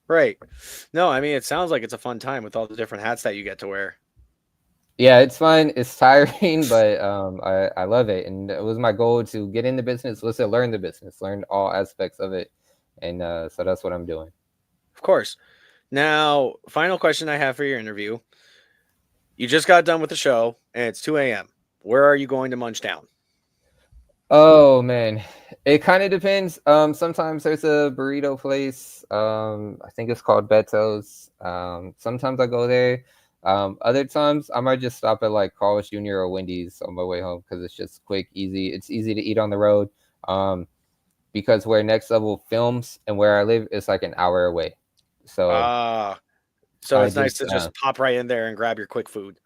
Right. No, I mean, it sounds like it's a fun time with all the different hats that you get to wear. Yeah, it's fun. It's tiring, but I love it. And it was my goal to get in the business, was to learn the business, learn all aspects of it. And so that's what I'm doing. Of course. Now, final question I have for your interview. You just got done with the show, and it's 2 a.m. Where are you going to munch down? Oh, man. It kind of depends. Sometimes there's a burrito place. I think it's called Beto's. Sometimes I go there. Other times I might just stop at like Carl's Jr. or Wendy's on my way home because it's just quick, easy. It's easy to eat on the road. Because where Next Level films and where I live is like an hour away. So it's nice to just pop right in there and grab your quick food.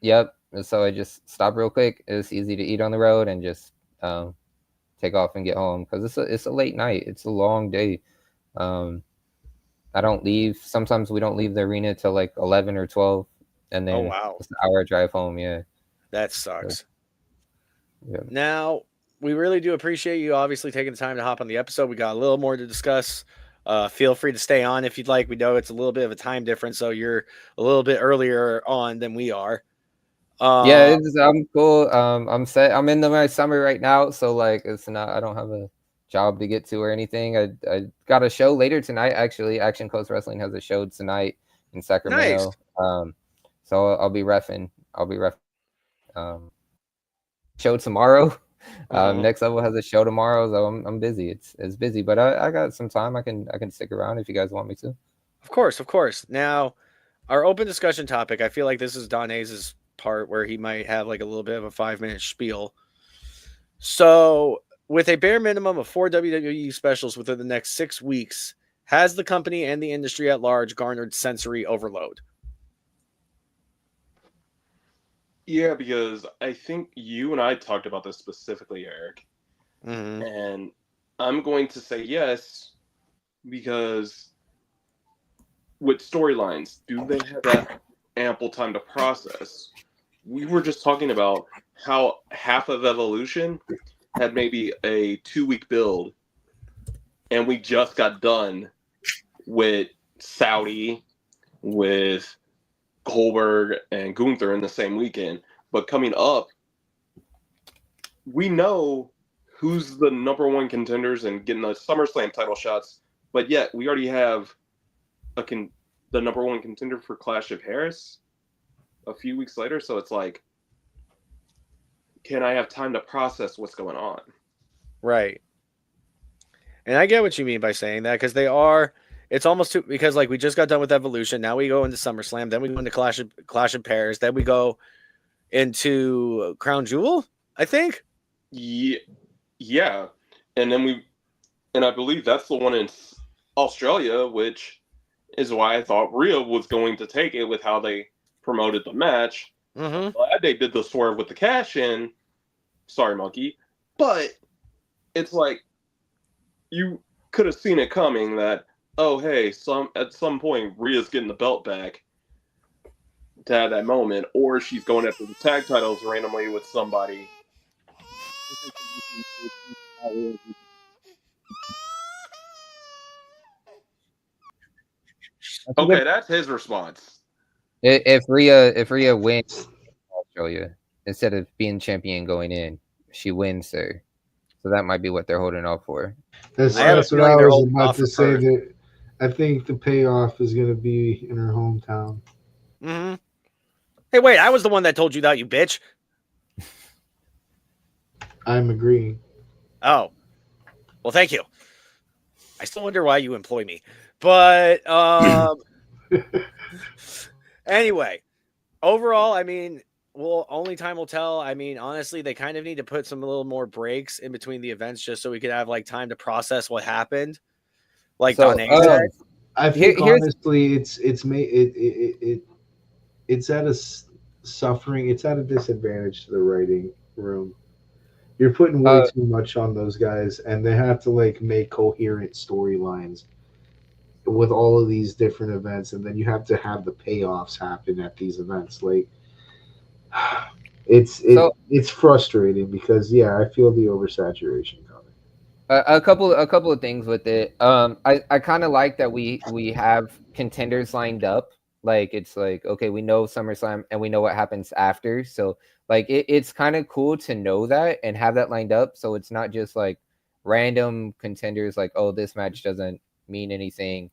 Yep. And so I just stop real quick. It's easy to eat on the road and just take off and get home because it's a late night. It's a long day. I don't leave. Sometimes we don't leave the arena till like 11 or 12. And then it's an hour drive home. Yeah. That sucks. So, yeah. Now, we really do appreciate you obviously taking the time to hop on the episode. We got a little more to discuss. Feel free to stay on if you'd like. We know it's a little bit of a time difference, so you're a little bit earlier on than we are. Yeah, I'm cool. I'm set. I'm in my summer right now, so like it's not. I don't have a job to get to or anything. I got a show later tonight. Actually, Action Coast Wrestling has a show tonight in Sacramento. Nice. So I'll be reffing. Show tomorrow. Next Level has a show tomorrow, so I'm busy. It's busy, but I got some time. I can stick around if you guys want me to. Of course. Now, our open discussion topic. I feel like this is Don Hayes' part where he might have like a little bit of a 5-minute spiel. So, with a bare minimum of 4 WWE specials within the next 6 weeks, has the company and the industry at large garnered sensory overload? Yeah, because I think you and I talked about this specifically, Eric. Mm-hmm. And I'm going to say yes, because with storylines, do they have that ample time to process? We were just talking about how half of Evolution had maybe a 2-week build, and we just got done with Saudi, with Goldberg and Gunther in the same weekend. But coming up, we know who's the number one contenders and getting the SummerSlam title shots, but yet we already have the number one contender for Clash of Paris a few weeks later. So it's like, can I have time to process what's going on? Right. And I get what you mean by saying that, because it's almost too, because like we just got done with Evolution. Now we go into SummerSlam, then we go into Clash of Paris, then we go into Crown Jewel, I think. Yeah. And then I believe that's the one in Australia, which is why I thought Rhea was going to take it with how they promoted the match. Mm-hmm. I'm glad they did the swerve with the cash in. Sorry, Munkey. But it's like, you could have seen it coming that, oh, hey, at some point, Rhea's getting the belt back to have that moment, or she's going after the tag titles randomly with somebody. Okay, that's his response. If Rhea wins Australia instead of being champion going in, she wins there. So that might be what they're holding off for. That's what I was about to say. That I think the payoff is going to be in her hometown. Mm-hmm. Hey, wait! I was the one that told you that, you bitch. I'm agreeing. Oh, well, thank you. I still wonder why you employ me, but anyway, overall, I mean, well, only time will tell. I mean, honestly, they kind of need to put some little more breaks in between the events just so we could have like time to process what happened. Like Danae said, I think honestly, it's at a suffering. It's at a disadvantage to the writing room. You're putting way too much on those guys, and they have to like make coherent storylines with all of these different events, and then you have to have the payoffs happen at these events. Like, it's frustrating because I feel the oversaturation coming. A couple of things with it. I kind of like that we have contenders lined up. Like, it's like, okay, we know SummerSlam and we know what happens after. So like it's kind of cool to know that and have that lined up. So it's not just like random contenders like, oh, this match doesn't mean anything.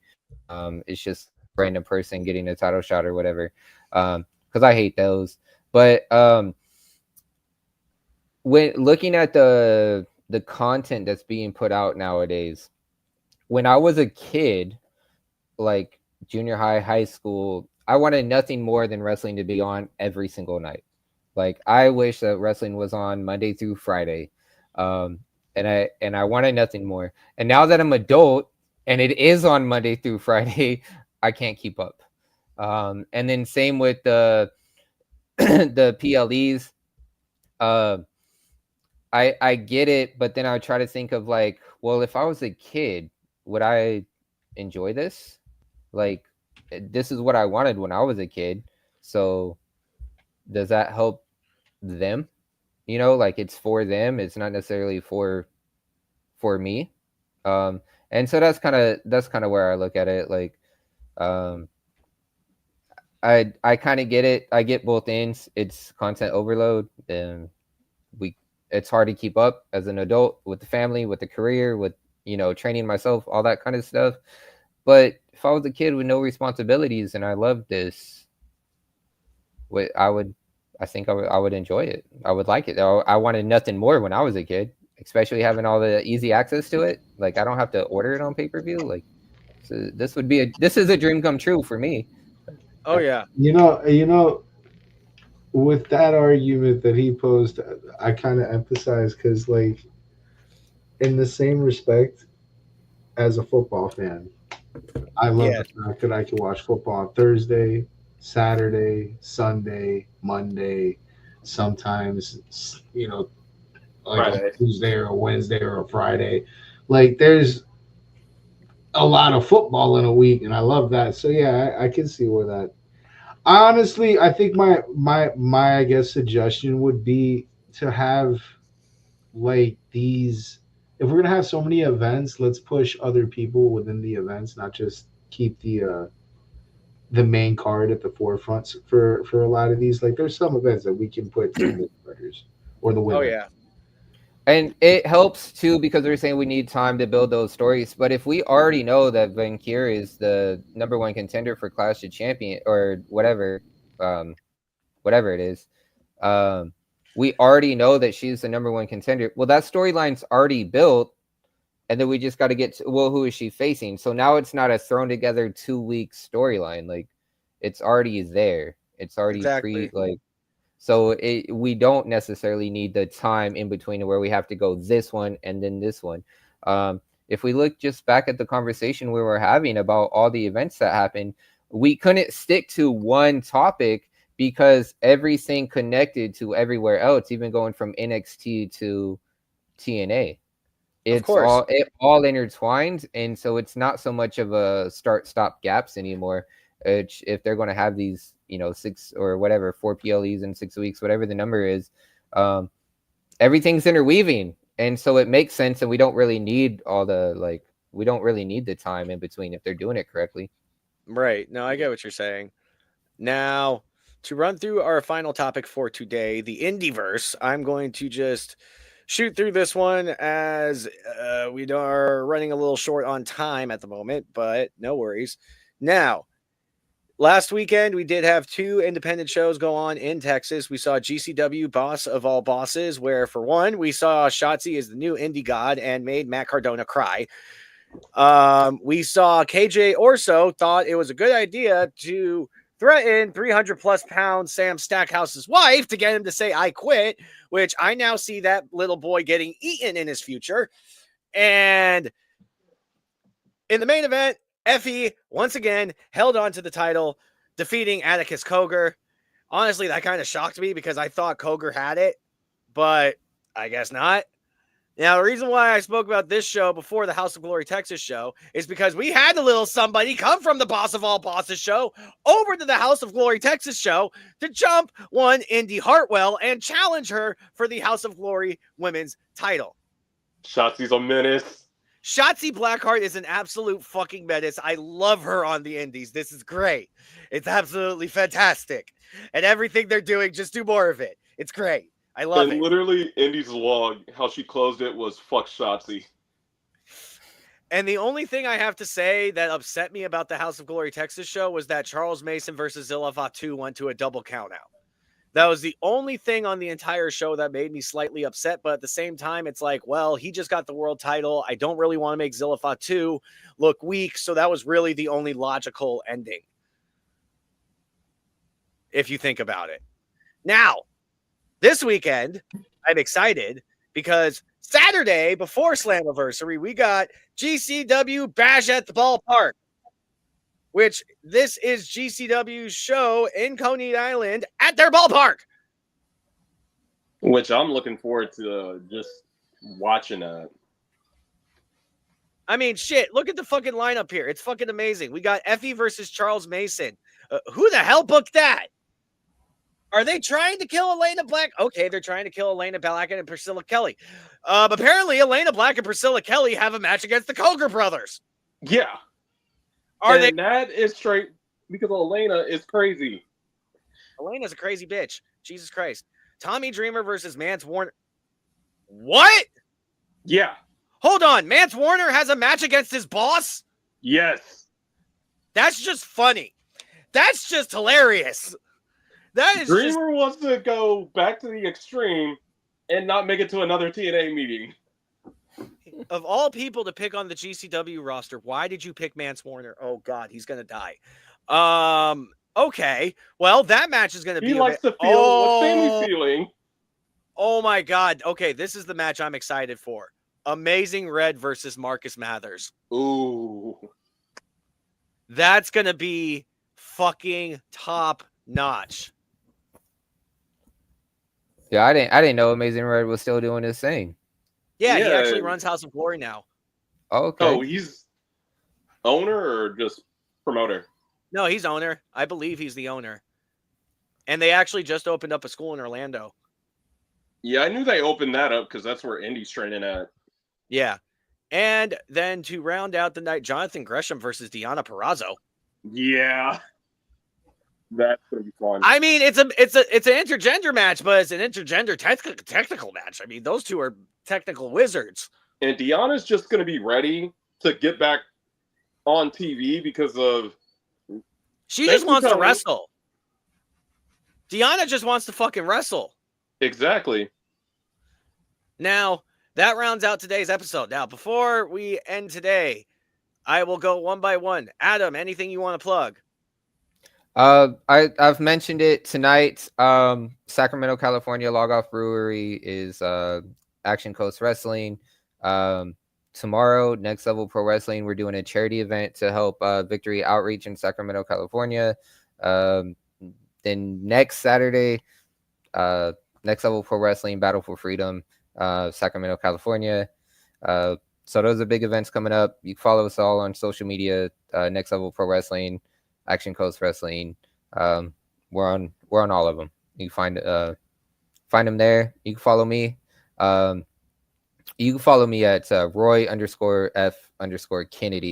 It's just a random person getting a title shot or whatever. Because I hate those. But when looking at the content that's being put out nowadays, when I was a kid, like junior high, high school, I wanted nothing more than wrestling to be on every single night. Like, I wish that wrestling was on Monday through Friday. And I wanted nothing more. And now that I'm adult and it is on Monday through Friday, I can't keep up. And then same with the the PLEs. I get it, but then I try to think of like, well, if I was a kid, would I enjoy this? Like, this is what I wanted when I was a kid. So does that help them? You know, like, it's for them. It's not necessarily for me. And so that's kind of where I look at it. Like, I kind of get it. I get both ends. It's content overload, and it's hard to keep up as an adult with the family, with the career, with, you know, training myself, all that kind of stuff. But if I was a kid with no responsibilities and I loved this, I would enjoy it. I would like it. I wanted nothing more when I was a kid, especially having all the easy access to it. Like, I don't have to order it on pay-per-view. Like, so this is a dream come true for me. Oh yeah. You know, with that argument that he posed, I kind of emphasize, because, like, in the same respect as a football fan, I love the fact that I can watch football on Thursday, Saturday, Sunday, Monday, sometimes, you know, like a Tuesday or a Wednesday or a Friday. Like, there's a lot of football in a week, and I love that. So yeah, I can see where that. Honestly, I think my I guess suggestion would be to have like these. If we're gonna have so many events, let's push other people within the events, not just keep the main card at the forefront for a lot of these. Like there's some events that we can put single starters or the Oh women. yeah. And it helps too because we're saying we need time to build those stories. But if we already know that Vankir is the #1 contender for Clash of Champion or whatever it is, we already know that she's the #1 contender. Well, that storyline's already built, and then we just got to get to, well, who is she facing? So now it's not a thrown together 2-week storyline. Like it's already there. It's already Exactly. so we don't necessarily need the time in between where we have to go this one and then this one. If we look just back at the conversation we were having about all the events that happened, we couldn't stick to one topic because everything connected to everywhere else, even going from NXT to TNA. Of course. All intertwined, and so it's not so much of a start-stop gaps anymore. If they're going to have these, 6 or whatever, 4 PLEs in 6 weeks, whatever the number is, everything's interweaving, and so it makes sense. And we don't really need we don't really need the time in between if they're doing it correctly. Right. No, I get what you're saying. Now, to run through our final topic for today, the Indieverse, I'm going to just shoot through this one as we are running a little short on time at the moment, but no worries. Now, last weekend, we did have 2 independent shows go on in Texas. We saw GCW Boss of All Bosses, where for one, we saw Shotzi as the new indie god and made Matt Cardona cry. We saw KJ Orso thought it was a good idea to threaten 300 plus pound Sam Stackhouse's wife to get him to say, I quit, which I now see that little boy getting eaten in his future. And in the main event, Effie once again held on to the title, defeating Atticus Cogar. Honestly, that kind of shocked me because I thought Cogar had it, but I guess not. Now, the reason why I spoke about this show before the House of Glory Texas show is because we had a little somebody come from the Boss of All Bosses show over to the House of Glory Texas show to jump one Indy Hartwell and challenge her for the House of Glory women's title. Shotzi's a menace. Shotzi Blackheart is an absolute fucking menace. I love her on the indies. This is great. It's absolutely fantastic. And everything they're doing, just do more of it. It's great. I love and it. Literally, Indy's log, how she closed it was fuck Shotzi. And the only thing I have to say that upset me about the House of Glory Texas show was that Charles Mason versus Zilla Fatu went to a double count out. That was the only thing on the entire show that made me slightly upset. But at the same time, it's like, well, he just got the world title. I don't really want to make Zilla Fatu look weak. So that was really the only logical ending, if you think about it. Now, this weekend, I'm excited because Saturday before Slammiversary, we got GCW Bash at the Ballpark, which this is GCW's show in Coney Island at their ballpark. Which I'm looking forward to just watching that. I mean, shit, look at the fucking lineup here. It's fucking amazing. We got Effie versus Charles Mason. Who the hell booked that? Are they trying to kill Elena Black? Okay, they're trying to kill Elena Black and Priscilla Kelly. Apparently, Elena Black and Priscilla Kelly have a match against the Cogar brothers. Yeah. And that is straight because Elena is crazy. Elena's a crazy bitch. Jesus Christ. Tommy Dreamer versus Mance Warner. What? Yeah. Hold on. Mance Warner has a match against his boss? Yes. That's just funny. That's just hilarious. That is Dreamer wants to go back to the extreme and not make it to another TNA meeting. Of all people to pick on the GCW roster, why did you pick Mance Warner? Oh God, he's gonna die. Okay. Well, that match is gonna be. He likes to feel what Sammy's feeling. Oh my God. Okay, this is the match I'm excited for. Amazing Red versus Marcus Mathers. Ooh. That's gonna be fucking top notch. Yeah, I didn't know Amazing Red was still doing his thing. Yeah, he actually runs House of Glory now. Okay. Oh, he's owner or just promoter? No, he's owner. I believe he's the owner. And they actually just opened up a school in Orlando. Yeah, I knew they opened that up because that's where Indy's training at. Yeah. And then to round out the night, Jonathan Gresham versus Deonna Purrazzo. Yeah. That's gonna be fun. I mean, it's an intergender match, but it's an intergender technical match. I mean, those two are technical wizards. And Deanna's just gonna be ready to get back on TV because of She just wants to wrestle. Deonna just wants to fucking wrestle. Exactly. Now, that rounds out today's episode. Now, before we end today, I will go one by one. Adam, anything you want to plug? I've mentioned it tonight. Sacramento, California Log Off Brewery is Action Coast Wrestling. Tomorrow, Next Level Pro Wrestling, we're doing a charity event to help Victory Outreach in Sacramento, California. Then next Saturday, Next Level Pro Wrestling Battle for Freedom, Sacramento, California. So those are big events coming up. You can follow us all on social media. Next Level Pro Wrestling, Action Coast Wrestling. We're on all of them. You can find them there. You can follow me. You can follow me at Roy_F_Kennedy.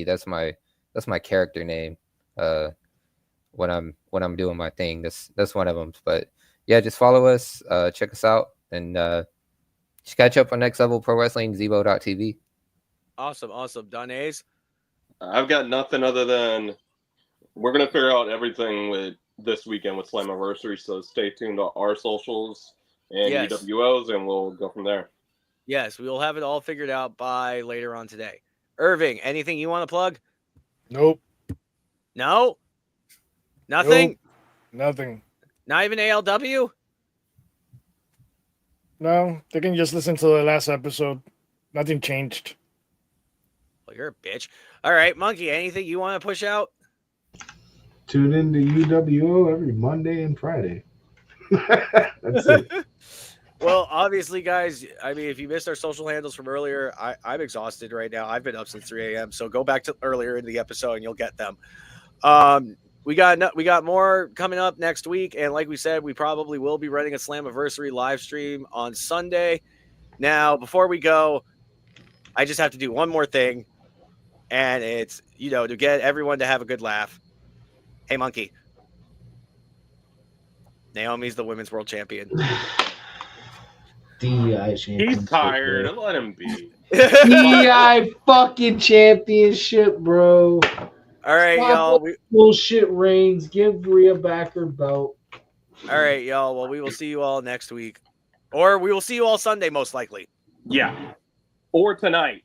That's my character name. When I'm doing my thing, that's one of them. But yeah, just follow us, check us out, and just catch up on Next Level Pro Wrestling, Zebo.tv. Awesome. Donays? I've got nothing other than we're gonna figure out everything with this weekend with Slammiversary, so stay tuned to our socials and UWOs, and we'll go from there. Yes, we will have it all figured out by later on today. Irving, anything you want to plug? Nope. No? Nothing? Nope. Nothing. Not even ALW? No, they can just listen to the last episode. Nothing changed. Well, you're a bitch. All right, Munkey, anything you want to push out? Tune in to UWO every Monday and Friday. That's it. Well, obviously, guys, I mean, if you missed our social handles from earlier, I'm exhausted right now. I've been up since 3 a.m., so go back to earlier in the episode and you'll get them. We got more coming up next week, and like we said, we probably will be running a Slammiversary live stream on Sunday. Now, before we go, I just have to do one more thing, and it's, to get everyone to have a good laugh. Hey, Munkey. Naomi's the women's world champion. DEI championship. He's tired. Let him be. DEI fucking championship, bro. All right, y'all. Bullshit reigns. Give Rhea back her belt. All right, y'all. Well, we will see you all next week. Or we will see you all Sunday, most likely. Yeah. Or tonight.